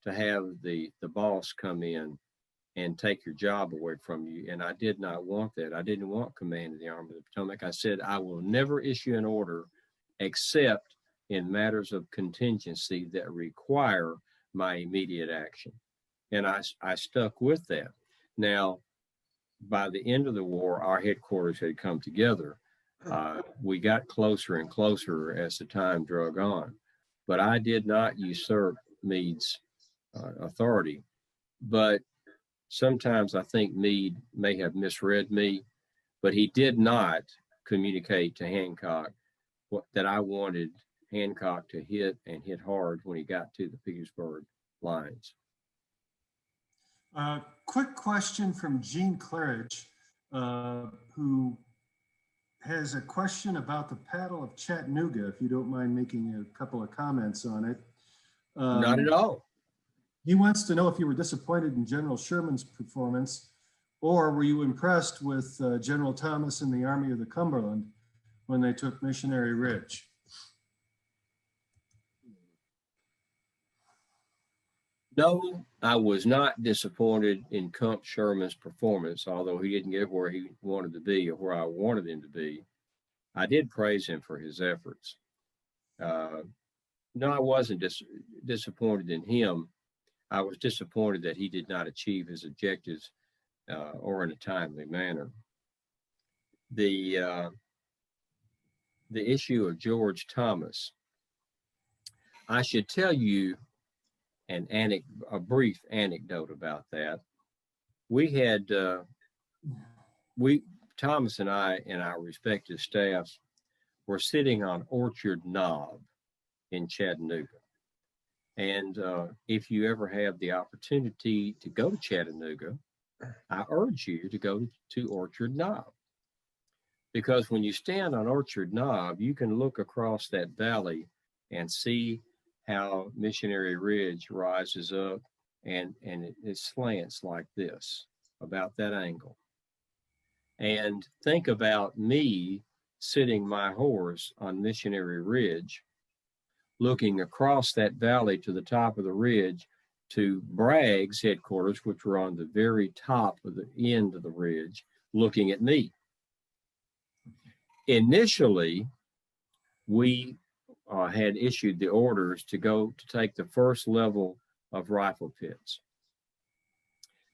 to have the boss come in and take your job away from you. And I did not want that. I didn't want command of the Army of the Potomac. I said, I will never issue an order except in matters of contingency that require my immediate action. And I stuck with that. Now, by the end of the war, our headquarters had come together. We got closer and closer as the time drug on. But I did not usurp Meade's authority. But sometimes I think Meade may have misread me, but he did not communicate to Hancock that I wanted Hancock to hit, and hit hard, when he got to the Petersburg lines. Quick question from Gene Claridge. who has a question about the Battle of Chattanooga, if you don't mind making a couple of comments on it. Not at all. He wants to know if you were disappointed in General Sherman's performance, or were you impressed with General Thomas and the Army of the Cumberland when they took Missionary Ridge? No, I was not disappointed in Sherman's performance, although he didn't get where he wanted to be or where I wanted him to be. I did praise him for his efforts. No, I wasn't disappointed in him. I was disappointed that he did not achieve his objectives or in a timely manner. The issue of George Thomas, I should tell you a brief anecdote about that. We had Thomas and I and our respective staffs were sitting on Orchard Knob in Chattanooga. And if you ever have the opportunity to go to Chattanooga, I urge you to go to Orchard Knob. Because when you stand on Orchard Knob, you can look across that valley and see how Missionary Ridge rises up and it slants like this, about that angle. And think about me sitting my horse on Missionary Ridge, looking across that valley to the top of the ridge to Bragg's headquarters, which were on the very top of the end of the ridge, looking at me. Initially, we had issued the orders to go to take the first level of rifle pits.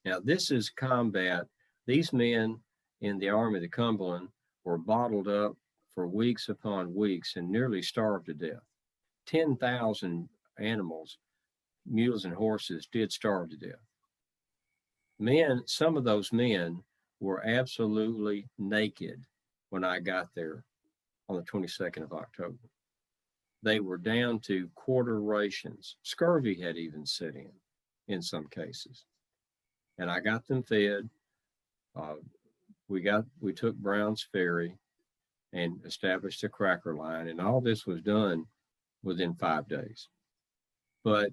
Now, this is combat. These men in the Army of the Cumberland were bottled up for weeks upon weeks and nearly starved to death. 10,000 animals, mules and horses, did starve to death. Some of those men were absolutely naked when I got there on the 22nd of October. They were down to quarter rations. Scurvy had even set in some cases. And I got them fed. We took Brown's Ferry and established a cracker line, and all this was done within 5 days. But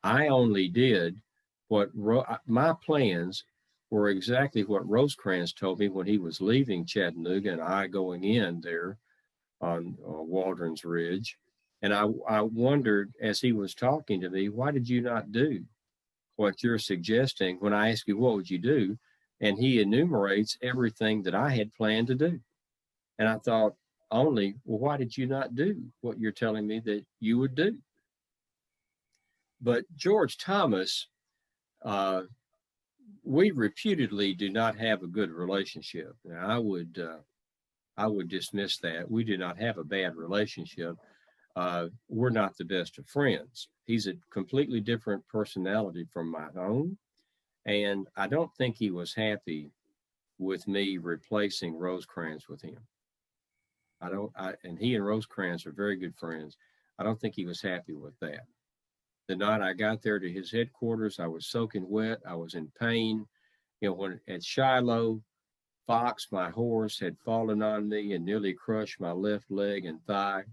I only did my plans were exactly what Rosecrans told me when he was leaving Chattanooga and I going in there on Waldron's Ridge. And I wondered, as he was talking to me, why did you not do what you're suggesting? When I ask you, what would you do? And he enumerates everything that I had planned to do. And I thought, why did you not do what you're telling me that you would do? But George Thomas, we reputedly do not have a good relationship. Now, I would dismiss that. We do not have a bad relationship. We're not the best of friends. He's a completely different personality from my own. And I don't think he was happy with me replacing Rosecrans with him. And he and Rosecrans are very good friends. I don't think he was happy with that. The night I got there to his headquarters, I was soaking wet. I was in pain. When at Shiloh, Fox, my horse, had fallen on me and nearly crushed my left leg and thigh.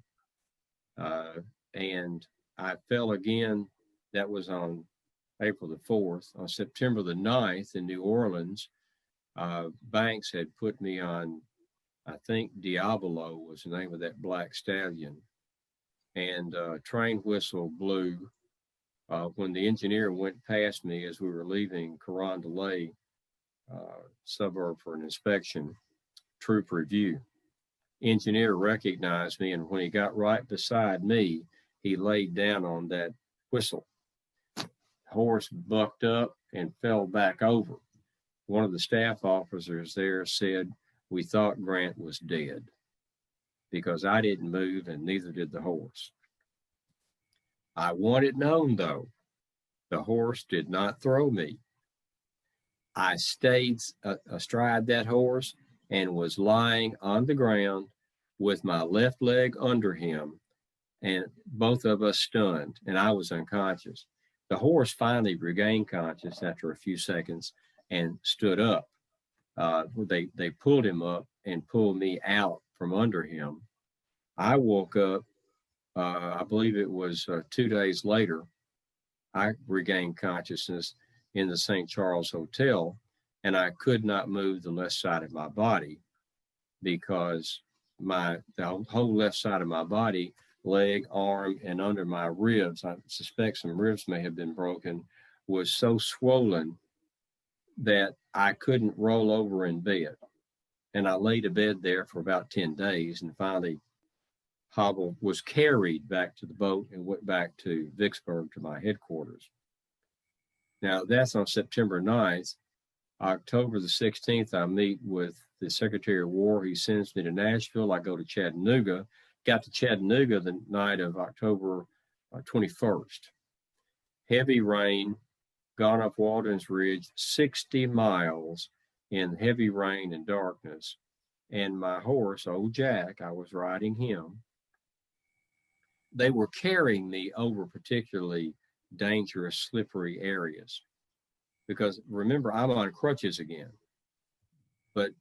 And I fell again. That was on April the 4th. On September the 9th in New Orleans, Banks had put me on, I think Diablo was the name of that black stallion. And train whistle blew when the engineer went past me as we were leaving Carondelet suburb for an inspection, troop review. Engineer recognized me, and when he got right beside me, he laid down on that whistle. Horse bucked up and fell back over. One of the staff officers there said, "We thought Grant was dead," because I didn't move and neither did the horse. I want it known, though, the horse did not throw me. I stayed astride that horse and was lying on the ground with my left leg under him, and both of us stunned, and I was unconscious. The horse finally regained consciousness after a few seconds and stood up. They pulled him up and pulled me out from under him. I woke up, I believe it was 2 days later, I regained consciousness in the St. Charles Hotel, and I could not move the left side of my body because the whole left side of my body, leg, arm, and under my ribs, I suspect some ribs may have been broken, was so swollen that I couldn't roll over in bed. And I laid abed there for about 10 days and finally was carried back to the boat and went back to Vicksburg to my headquarters. Now, that's on September 9th. October the 16th, I meet with the Secretary of War. He sends me to Nashville. I go to Chattanooga. Got to Chattanooga the night of October 21st. Heavy rain, gone up Walden's Ridge, 60 miles in heavy rain and darkness. And my horse, old Jack, I was riding him. They were carrying me over particularly dangerous, slippery areas. Because remember, I'm on crutches again. But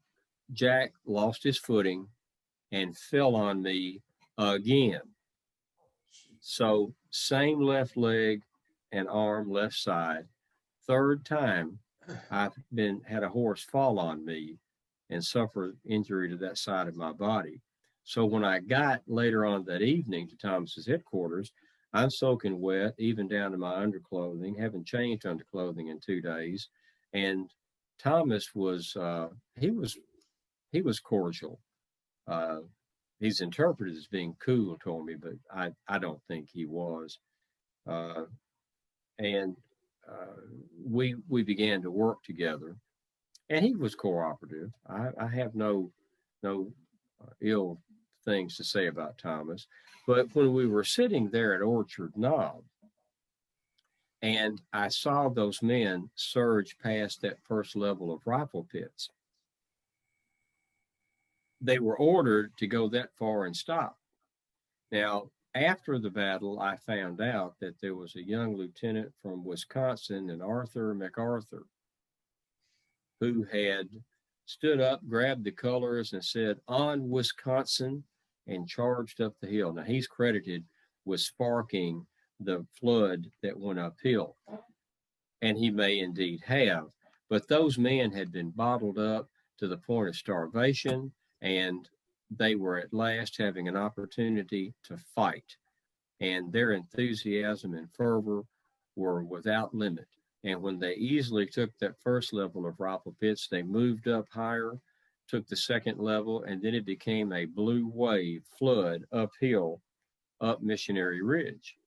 Jack lost his footing and fell on me again. So same left leg and arm, left side. Third time I've had a horse fall on me and suffer injury to that side of my body. So when I got later on that evening to Thomas's headquarters, I'm soaking wet, even down to my underclothing, haven't changed underclothing in 2 days. And Thomas was, he was cordial. He's interpreted as being cool, told me, but I don't think he was. And we began to work together, and he was cooperative. I have no ill things to say about Thomas. But when we were sitting there at Orchard Knob, and I saw those men surge past that first level of rifle pits, they were ordered to go that far and stop. Now, after the battle, I found out that there was a young lieutenant from Wisconsin, and Arthur MacArthur, who had stood up, grabbed the colors, and said, "On Wisconsin," and charged up the hill. Now, he's credited with sparking the flood that went uphill, and he may indeed have. But those men had been bottled up to the point of starvation, and they were at last having an opportunity to fight. And their enthusiasm and fervor were without limit. And when they easily took that first level of rifle pits, they moved up higher, took the second level, and then it became a blue wave flood uphill up Missionary Ridge.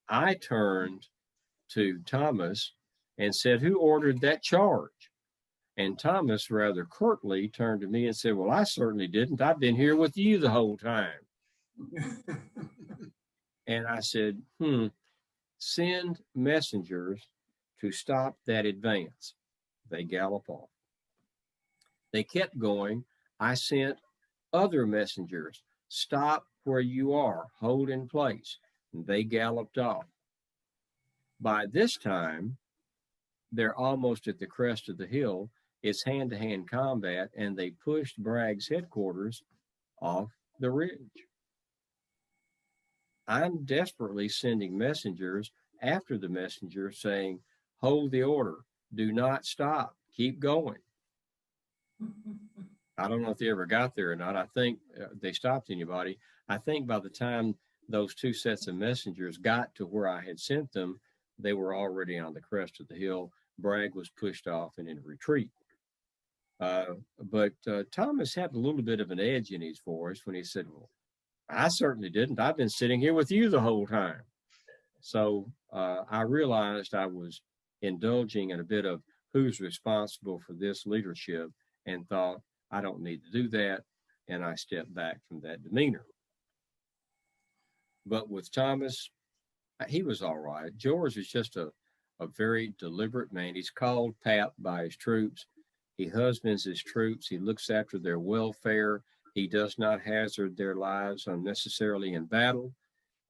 I turned to Thomas and said, "Who ordered that charge?" And Thomas rather curtly turned to me and said, "Well, I certainly didn't. I've been here with you the whole time." And I said, "Send messengers to stop that advance." They gallop off. They kept going. I sent other messengers, "Stop where you are, hold in place." And they galloped off. By this time, they're almost at the crest of the hill. It's hand-to-hand combat, and they pushed Bragg's headquarters off the ridge. I'm desperately sending messengers after the messenger saying, "Hold the order, do not stop, keep going." I don't know if they ever got there or not. I think they stopped anybody. I think by the time those two sets of messengers got to where I had sent them, they were already on the crest of the hill. Bragg was pushed off and in retreat. But Thomas had a little bit of an edge in his voice when he said, "Well, I certainly didn't. I've been sitting here with you the whole time." So I realized I was indulging in a bit of who's responsible for this leadership, and thought, I don't need to do that. And I stepped back from that demeanor. But with Thomas, he was all right. George is just a very deliberate man. He's called Pap by his troops. He husbands his troops. He looks after their welfare. He does not hazard their lives unnecessarily in battle.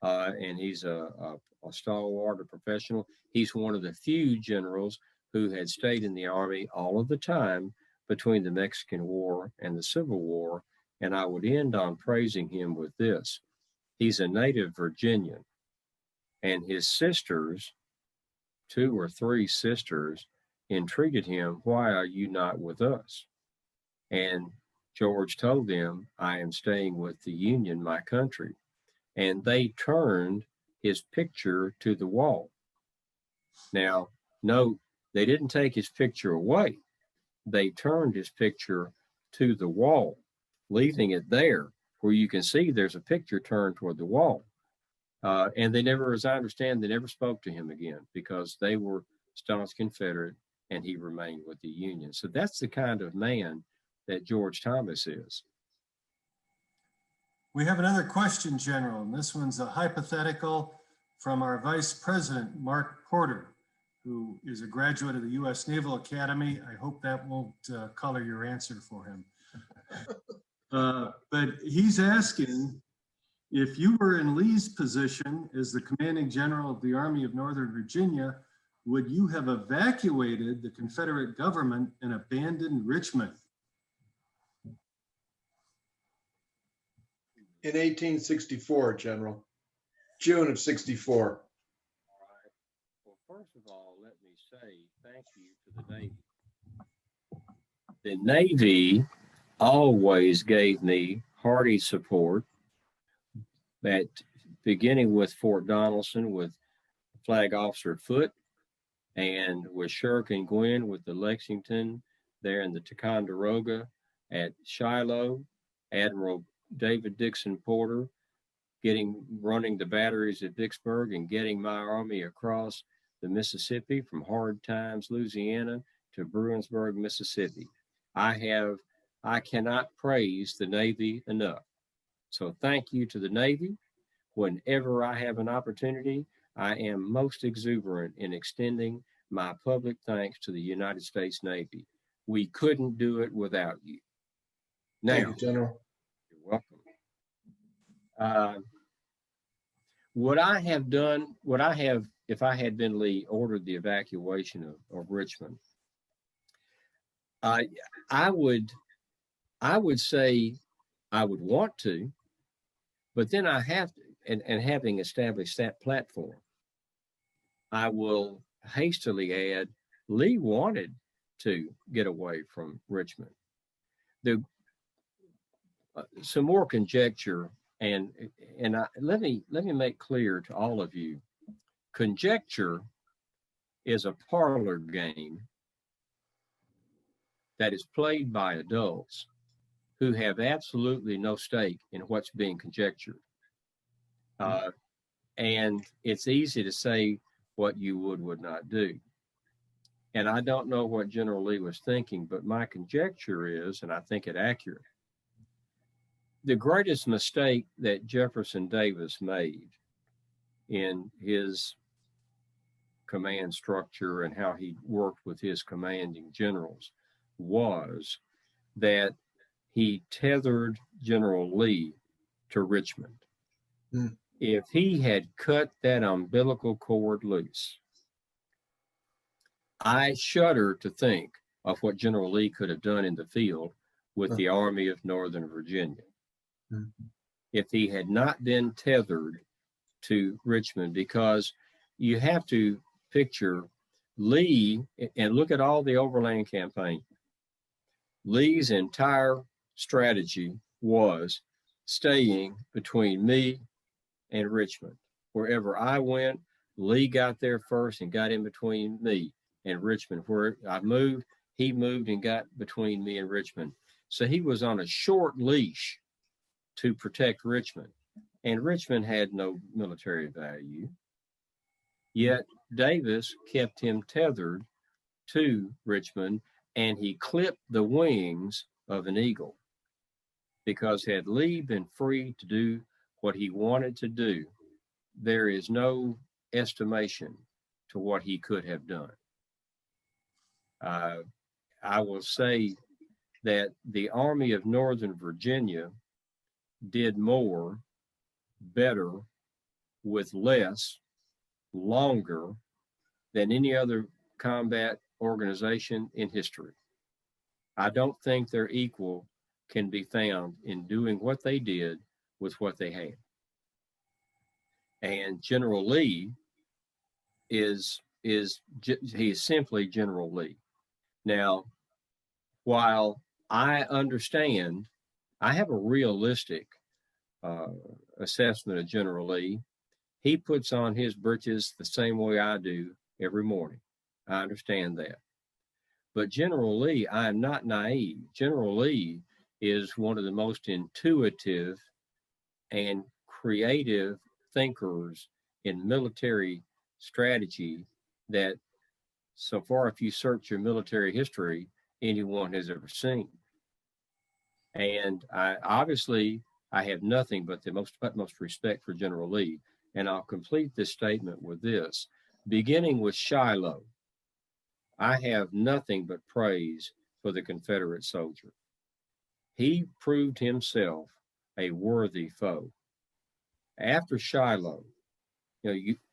And he's a stalwart, a professional. He's one of the few generals who had stayed in the Army all of the time between the Mexican War and the Civil War. And I would end on praising him with this. He's a native Virginian, and his sisters, 2 or 3 sisters, entreated him, "Why are you not with us?" And George told them, "I am staying with the Union, my country." And they turned his picture to the wall. Now, note, they didn't take his picture away. They turned his picture to the wall, leaving it there where you can see there's a picture turned toward the wall. And they never, as I understand, they never spoke to him again because they were staunch Confederate and he remained with the Union. So that's the kind of man that George Thomas is. We have another question, General, and this one's a hypothetical from our Vice President, Mark Porter, who is a graduate of the U.S. Naval Academy. I hope that won't color your answer for him. But he's asking, if you were in Lee's position as the commanding general of the Army of Northern Virginia, would you have evacuated the Confederate government and abandoned Richmond? In 1864, General. June of 64. All right. Well, first of all, let me say thank you to the Navy. The Navy always gave me hearty support, that beginning with Fort Donelson with Flag Officer Foote, and with Shirk and Gwynn with the Lexington there in the Ticonderoga, at Shiloh, Admiral David Dixon Porter running the batteries at Vicksburg and getting my army across the Mississippi from Hard Times, Louisiana to Bruinsburg, Mississippi. I cannot praise the Navy enough. So thank you to the Navy. Whenever I have an opportunity, I am most exuberant in extending my public thanks to the United States Navy. We couldn't do it without you. Now, Thank you, General. You're welcome. Would I have, if I had been Lee, ordered the evacuation of Richmond? I would say I would want to, but then I have to, and having established that platform, I will hastily add, Lee wanted to get away from Richmond. Some more conjecture, and let me make clear to all of you, conjecture is a parlor game that is played by adults who have absolutely no stake in what's being conjectured. And it's easy to say what you would not do. And I don't know what General Lee was thinking, but my conjecture is, and I think it accurate, the greatest mistake that Jefferson Davis made in his command structure and how he worked with his commanding generals was that he tethered General Lee to Richmond. If he had cut that umbilical cord loose, I shudder to think of what General Lee could have done in the field with the Army of Northern Virginia. If he had not been tethered to Richmond, because you have to picture Lee, and look at all the Overland Campaign. Lee's entire strategy was staying between me and Richmond. Wherever I went, Lee got there first and got in between me and Richmond. Where I moved, he moved and got between me and Richmond. So he was on a short leash to protect Richmond. And Richmond had no military value. Yet Davis kept him tethered to Richmond, and he clipped the wings of an eagle. Because had Lee been free to do what he wanted to do, there is no estimation to what he could have done. I will say that the Army of Northern Virginia did more, better, with less, longer than any other combat organization in history. I don't think their equal can be found in doing what they did with what they had. And General Lee he is simply General Lee. Now, while I understand, I have a realistic assessment of General Lee. He puts on his britches the same way I do every morning. I understand that. But General Lee, I am not naive. General Lee is one of the most intuitive and creative thinkers in military strategy that, so far, if you search your military history, anyone has ever seen. And I have nothing but the utmost respect for General Lee. And I'll complete this statement with this. Beginning with Shiloh, I have nothing but praise for the Confederate soldier. He proved himself a worthy foe. After Shiloh,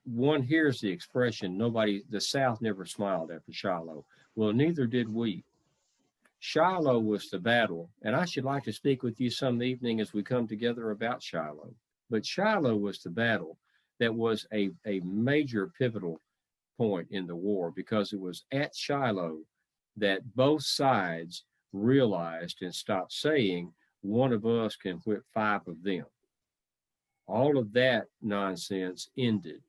one hears the expression, the South never smiled after Shiloh. Well, neither did we. Shiloh was the battle, and I should like to speak with you some evening as we come together about Shiloh. But Shiloh was the battle that was a major pivotal point in the war, because it was at Shiloh that both sides realized and stopped saying, one of us can whip 5 of them. All of that nonsense ended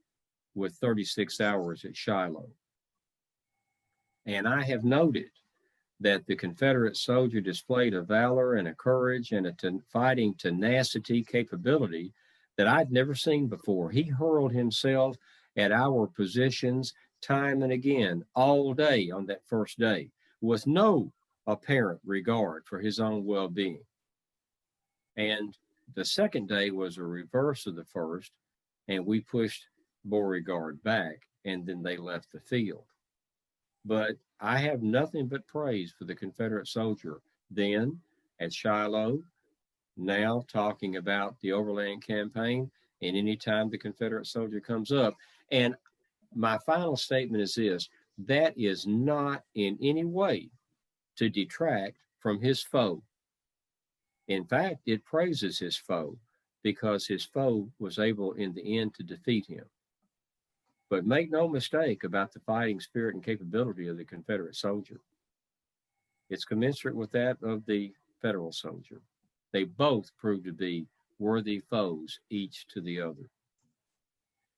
with 36 hours at Shiloh. And I have noted that the Confederate soldier displayed a valor and a courage and a fighting tenacity capability that I'd never seen before. He hurled himself at our positions time and again, all day on that first day, with no apparent regard for his own well-being. And the second day was a reverse of the first, and we pushed Beauregard back, and then they left the field. But I have nothing but praise for the Confederate soldier then at Shiloh, now talking about the Overland Campaign, and anytime the Confederate soldier comes up. And my final statement is this: that is not in any way to detract from his foe. In fact, it praises his foe, because his foe was able in the end to defeat him. But make no mistake about the fighting spirit and capability of the Confederate soldier. It's commensurate with that of the Federal soldier. They both proved to be worthy foes, each to the other.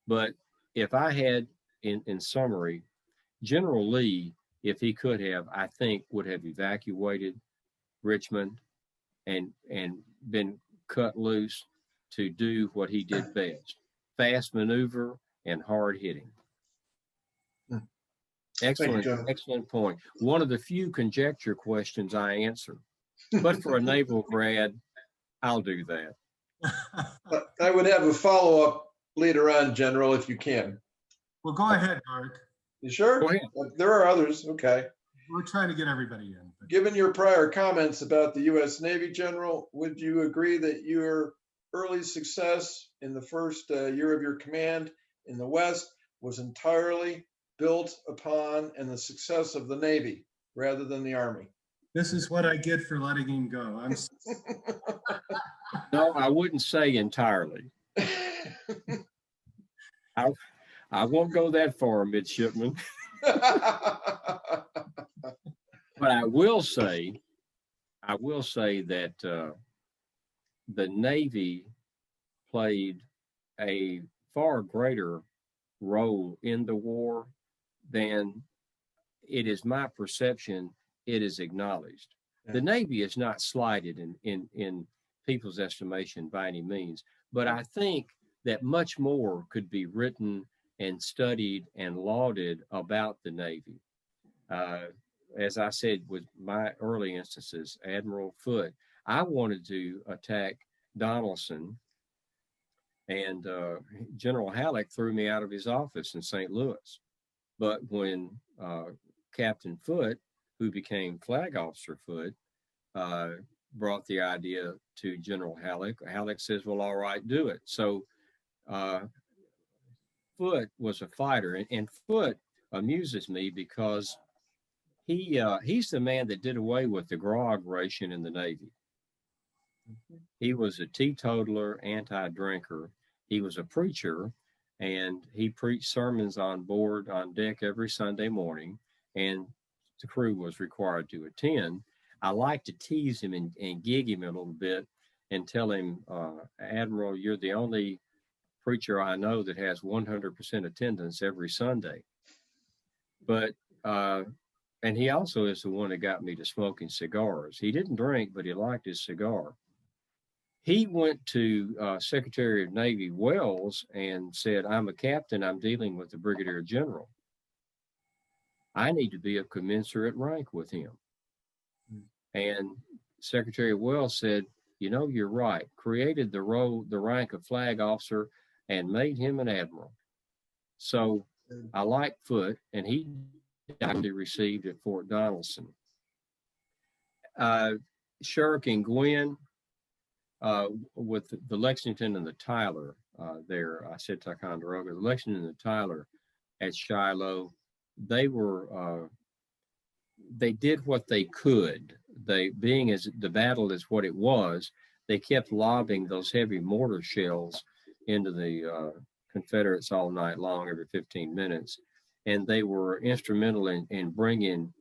But if I had, in summary, General Lee, if he could have, I think would have evacuated Richmond and been cut loose to do what he did best: fast maneuver and hard hitting. Excellent point. One of the few conjecture questions I answer, but for a naval grad, I'll do that. I would have a follow-up later on, General, if you can. Well, go ahead, Mark. You sure? Go ahead. There are others. Okay. We're trying to get everybody in. Given your prior comments about the U.S. Navy, General, would you agree that your early success in the first year of your command in the West was entirely built upon and the success of the Navy rather than the Army? This is what I get for letting him go. No, I wouldn't say entirely. I won't go that far, midshipman. But I will say that the Navy played a far greater role in the war than it is my perception it is acknowledged. Yeah. The Navy is not slighted in people's estimation by any means, but I think that much more could be written and studied and lauded about the Navy. As I said, with my early instances, Admiral Foote, I wanted to attack Donaldson, and General Halleck threw me out of his office in St. Louis. But when Captain Foote, who became Flag Officer Foote, brought the idea to General Halleck, Halleck says, well, all right, do it. So Foote was a fighter, and Foote amuses me because he's the man that did away with the grog ration in the Navy. He was a teetotaler, anti-drinker. He was a preacher, and he preached sermons on board on deck every Sunday morning, and the crew was required to attend. I like to tease him and gig him a little bit and tell him, Admiral, you're the only preacher I know that has 100% attendance every Sunday. But and he also is the one that got me to smoking cigars. He didn't drink, but he liked his cigar. He went to Secretary of Navy Wells and said, I'm a captain, I'm dealing with the Brigadier General. I need to be of commensurate rank with him. And Secretary Wells said, you know, you're right, created the rank of flag officer and made him an admiral. So I like Foote, and he actually received at Fort Donelson. Shirk and Gwynn, with the Lexington and the Tyler there, I said Ticonderoga, the Lexington and the Tyler at Shiloh, they did what they could. They, being as the battle is what it was, they kept lobbing those heavy mortar shells into the Confederates all night long, every 15 minutes. And they were instrumental in bringing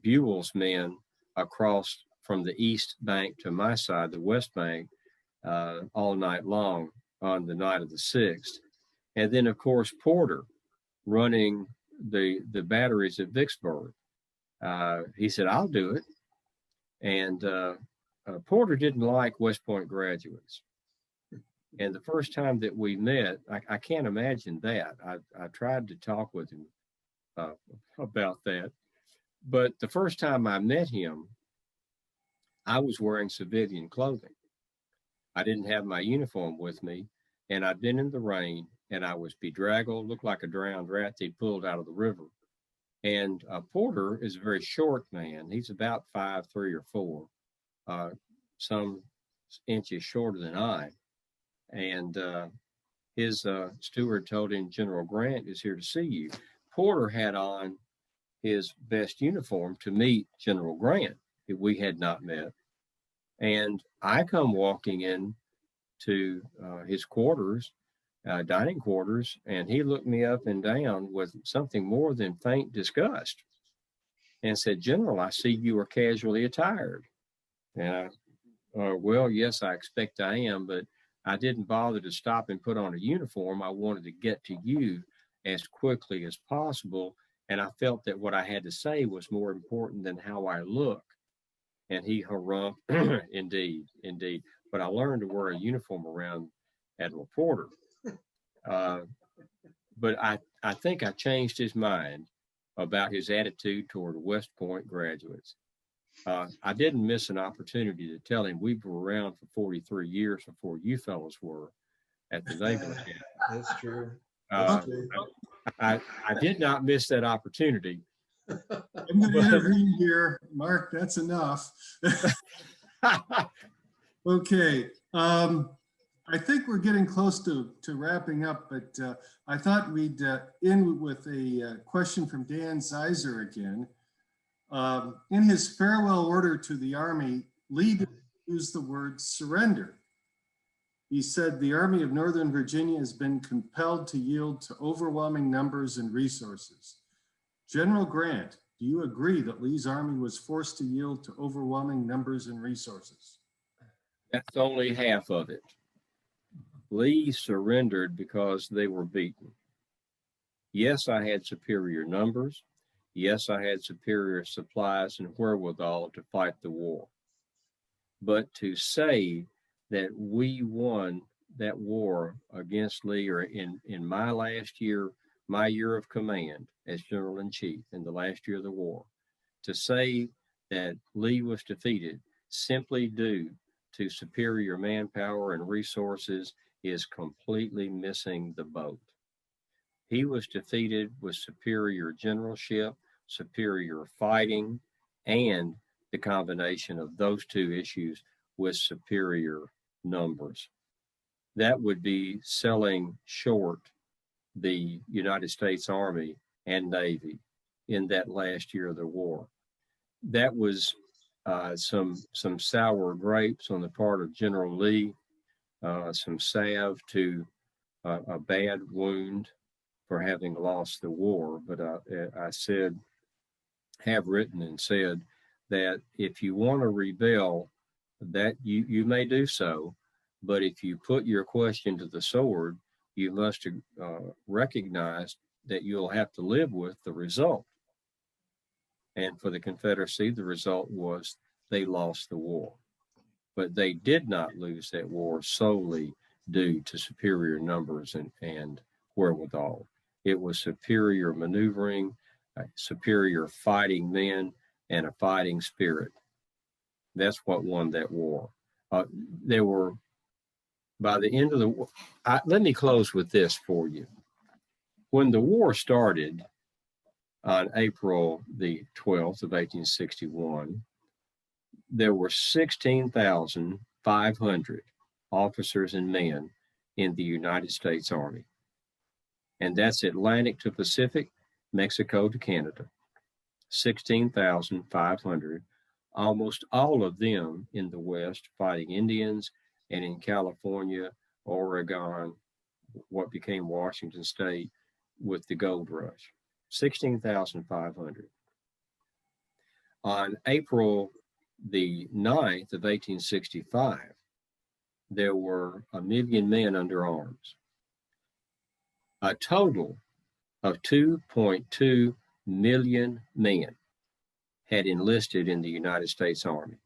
Buell's men across from the east bank to my side, the west bank, all night long on the night of the 6th. And then, of course, Porter running the batteries at Vicksburg. He said, I'll do it. And Porter didn't like West Point graduates. And the first time that we met, I can't imagine that. I tried to talk with him about that. But the first time I met him, I was wearing civilian clothing. I didn't have my uniform with me, and I'd been in the rain, and I was bedraggled, looked like a drowned rat they'd pulled out of the river. And Porter is a very short man. He's about 5'3" or 4, some inches shorter than I. And his steward told him, General Grant is here to see you. Porter had on his best uniform to meet General Grant, that we had not met. And I come walking in to his quarters, dining quarters, and he looked me up and down with something more than faint disgust and said, General, I see you are casually attired. And well, yes, I expect I am, but I didn't bother to stop and put on a uniform. I wanted to get to you as quickly as possible. And I felt that what I had to say was more important than how I look. And he harumphed, indeed. But I learned to wear a uniform around Admiral Porter. But I think I changed his mind about his attitude toward West Point graduates. I didn't miss an opportunity to tell him we were around for 43 years before you fellows were at the Naval Academy. That's true. I did not miss that opportunity. I'm going to intervene here. Mark, that's enough. Okay. I think we're getting close to wrapping up, but I thought we'd end with a question from Dan Zeiser again. In his farewell order to the Army, Lee used the word surrender. He said, the Army of Northern Virginia has been compelled to yield to overwhelming numbers and resources. General Grant, do you agree that Lee's army was forced to yield to overwhelming numbers and resources? That's only half of it. Lee surrendered because they were beaten. Yes, I had superior numbers. Yes, I had superior supplies and wherewithal to fight the war. But to say that we won that war against Lee, or in my last year, my year of command as General in Chief in the last year of the war, to say that Lee was defeated simply due to superior manpower and resources is completely missing the boat. He was defeated with superior generalship, superior fighting, and the combination of those two issues with superior numbers. That would be selling short the United States Army and Navy in that last year of the war. That was some sour grapes on the part of General Lee, some salve to a bad wound for having lost the war. But I have written and said that if you want to rebel, that you may do so, but if you put your question to the sword, you must recognize that you'll have to live with the result. And for the Confederacy, the result was they lost the war. But they did not lose that war solely due to superior numbers and wherewithal. It was superior maneuvering, superior fighting men, and a fighting spirit. That's what won that war. There were, by the end of the war, let me close with this for you. When the war started on April the 12th of 1861, there were 16,500 officers and men in the United States Army. And that's Atlantic to Pacific, Mexico to Canada. 16,500, almost all of them in the West fighting Indians, and in California, Oregon, what became Washington State with the gold rush. 16,500. On April the 9th of 1865, there were 1 million men under arms. A total of 2.2 million men had enlisted in the United States Army.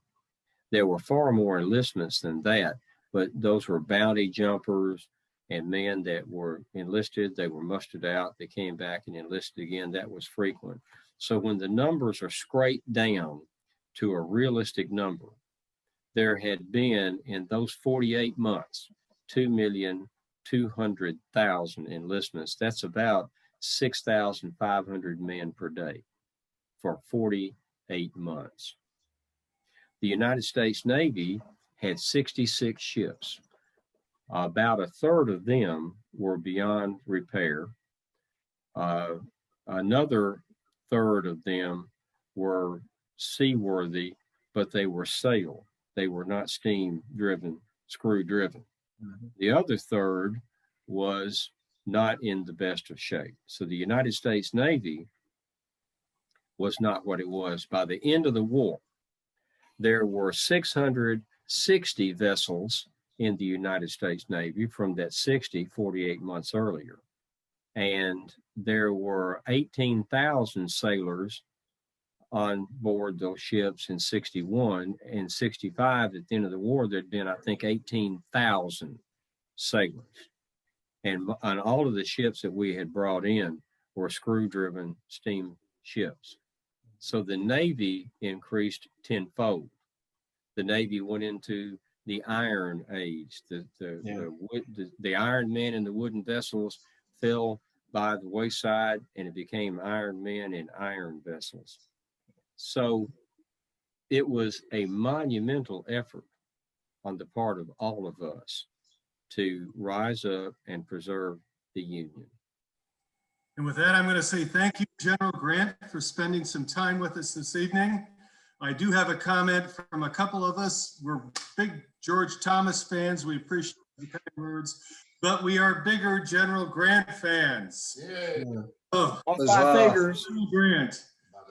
There were far more enlistments than that, but those were bounty jumpers and men that were enlisted. They were mustered out. They came back and enlisted again. That was frequent. So when the numbers are scraped down to a realistic number, there had been in those 48 months, 2,200,000 enlistments. That's about 6,500 men per day for 48 months. The United States Navy had 66 ships. About a third of them were beyond repair. Another third of them were seaworthy, but they were sail. They were not steam driven, screw driven. Mm-hmm. The other third was not in the best of shape. So the United States Navy was not what it was. By the end of the war, there were 660 vessels in the United States Navy from that 48 months earlier. And there were 18,000 sailors on board those ships in 61 and 65. At the end of the war, there'd been, I think, 18,000 sailors. And on all of the ships that we had brought in were screw-driven steam ships. So the Navy increased tenfold. The Navy went into the Iron Age. The Iron Men and the wooden vessels fell by the wayside, and it became Iron Men and iron vessels. So it was a monumental effort on the part of all of us to rise up and preserve the Union. And with that, I'm going to say thank you, General Grant, for spending some time with us this evening. I do have a comment from a couple of us. We're big George Thomas fans. We appreciate the kind words, but we are bigger General Grant fans. Yeah. Oh, all five fingers. Grant.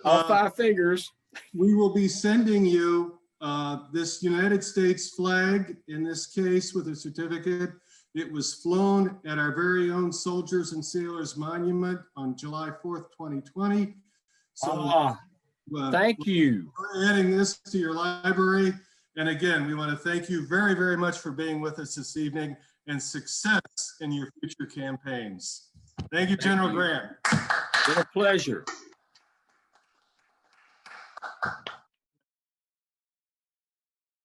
All five fingers. We will be sending you this United States flag, in this case with a certificate. It was flown at our very own Soldiers and Sailors Monument on July 4th, 2020. So thank you. We're adding this to your library. And again, we want to thank you very, very much for being with us this evening, and success in your future campaigns. Thank you, General Grant. It's been a pleasure.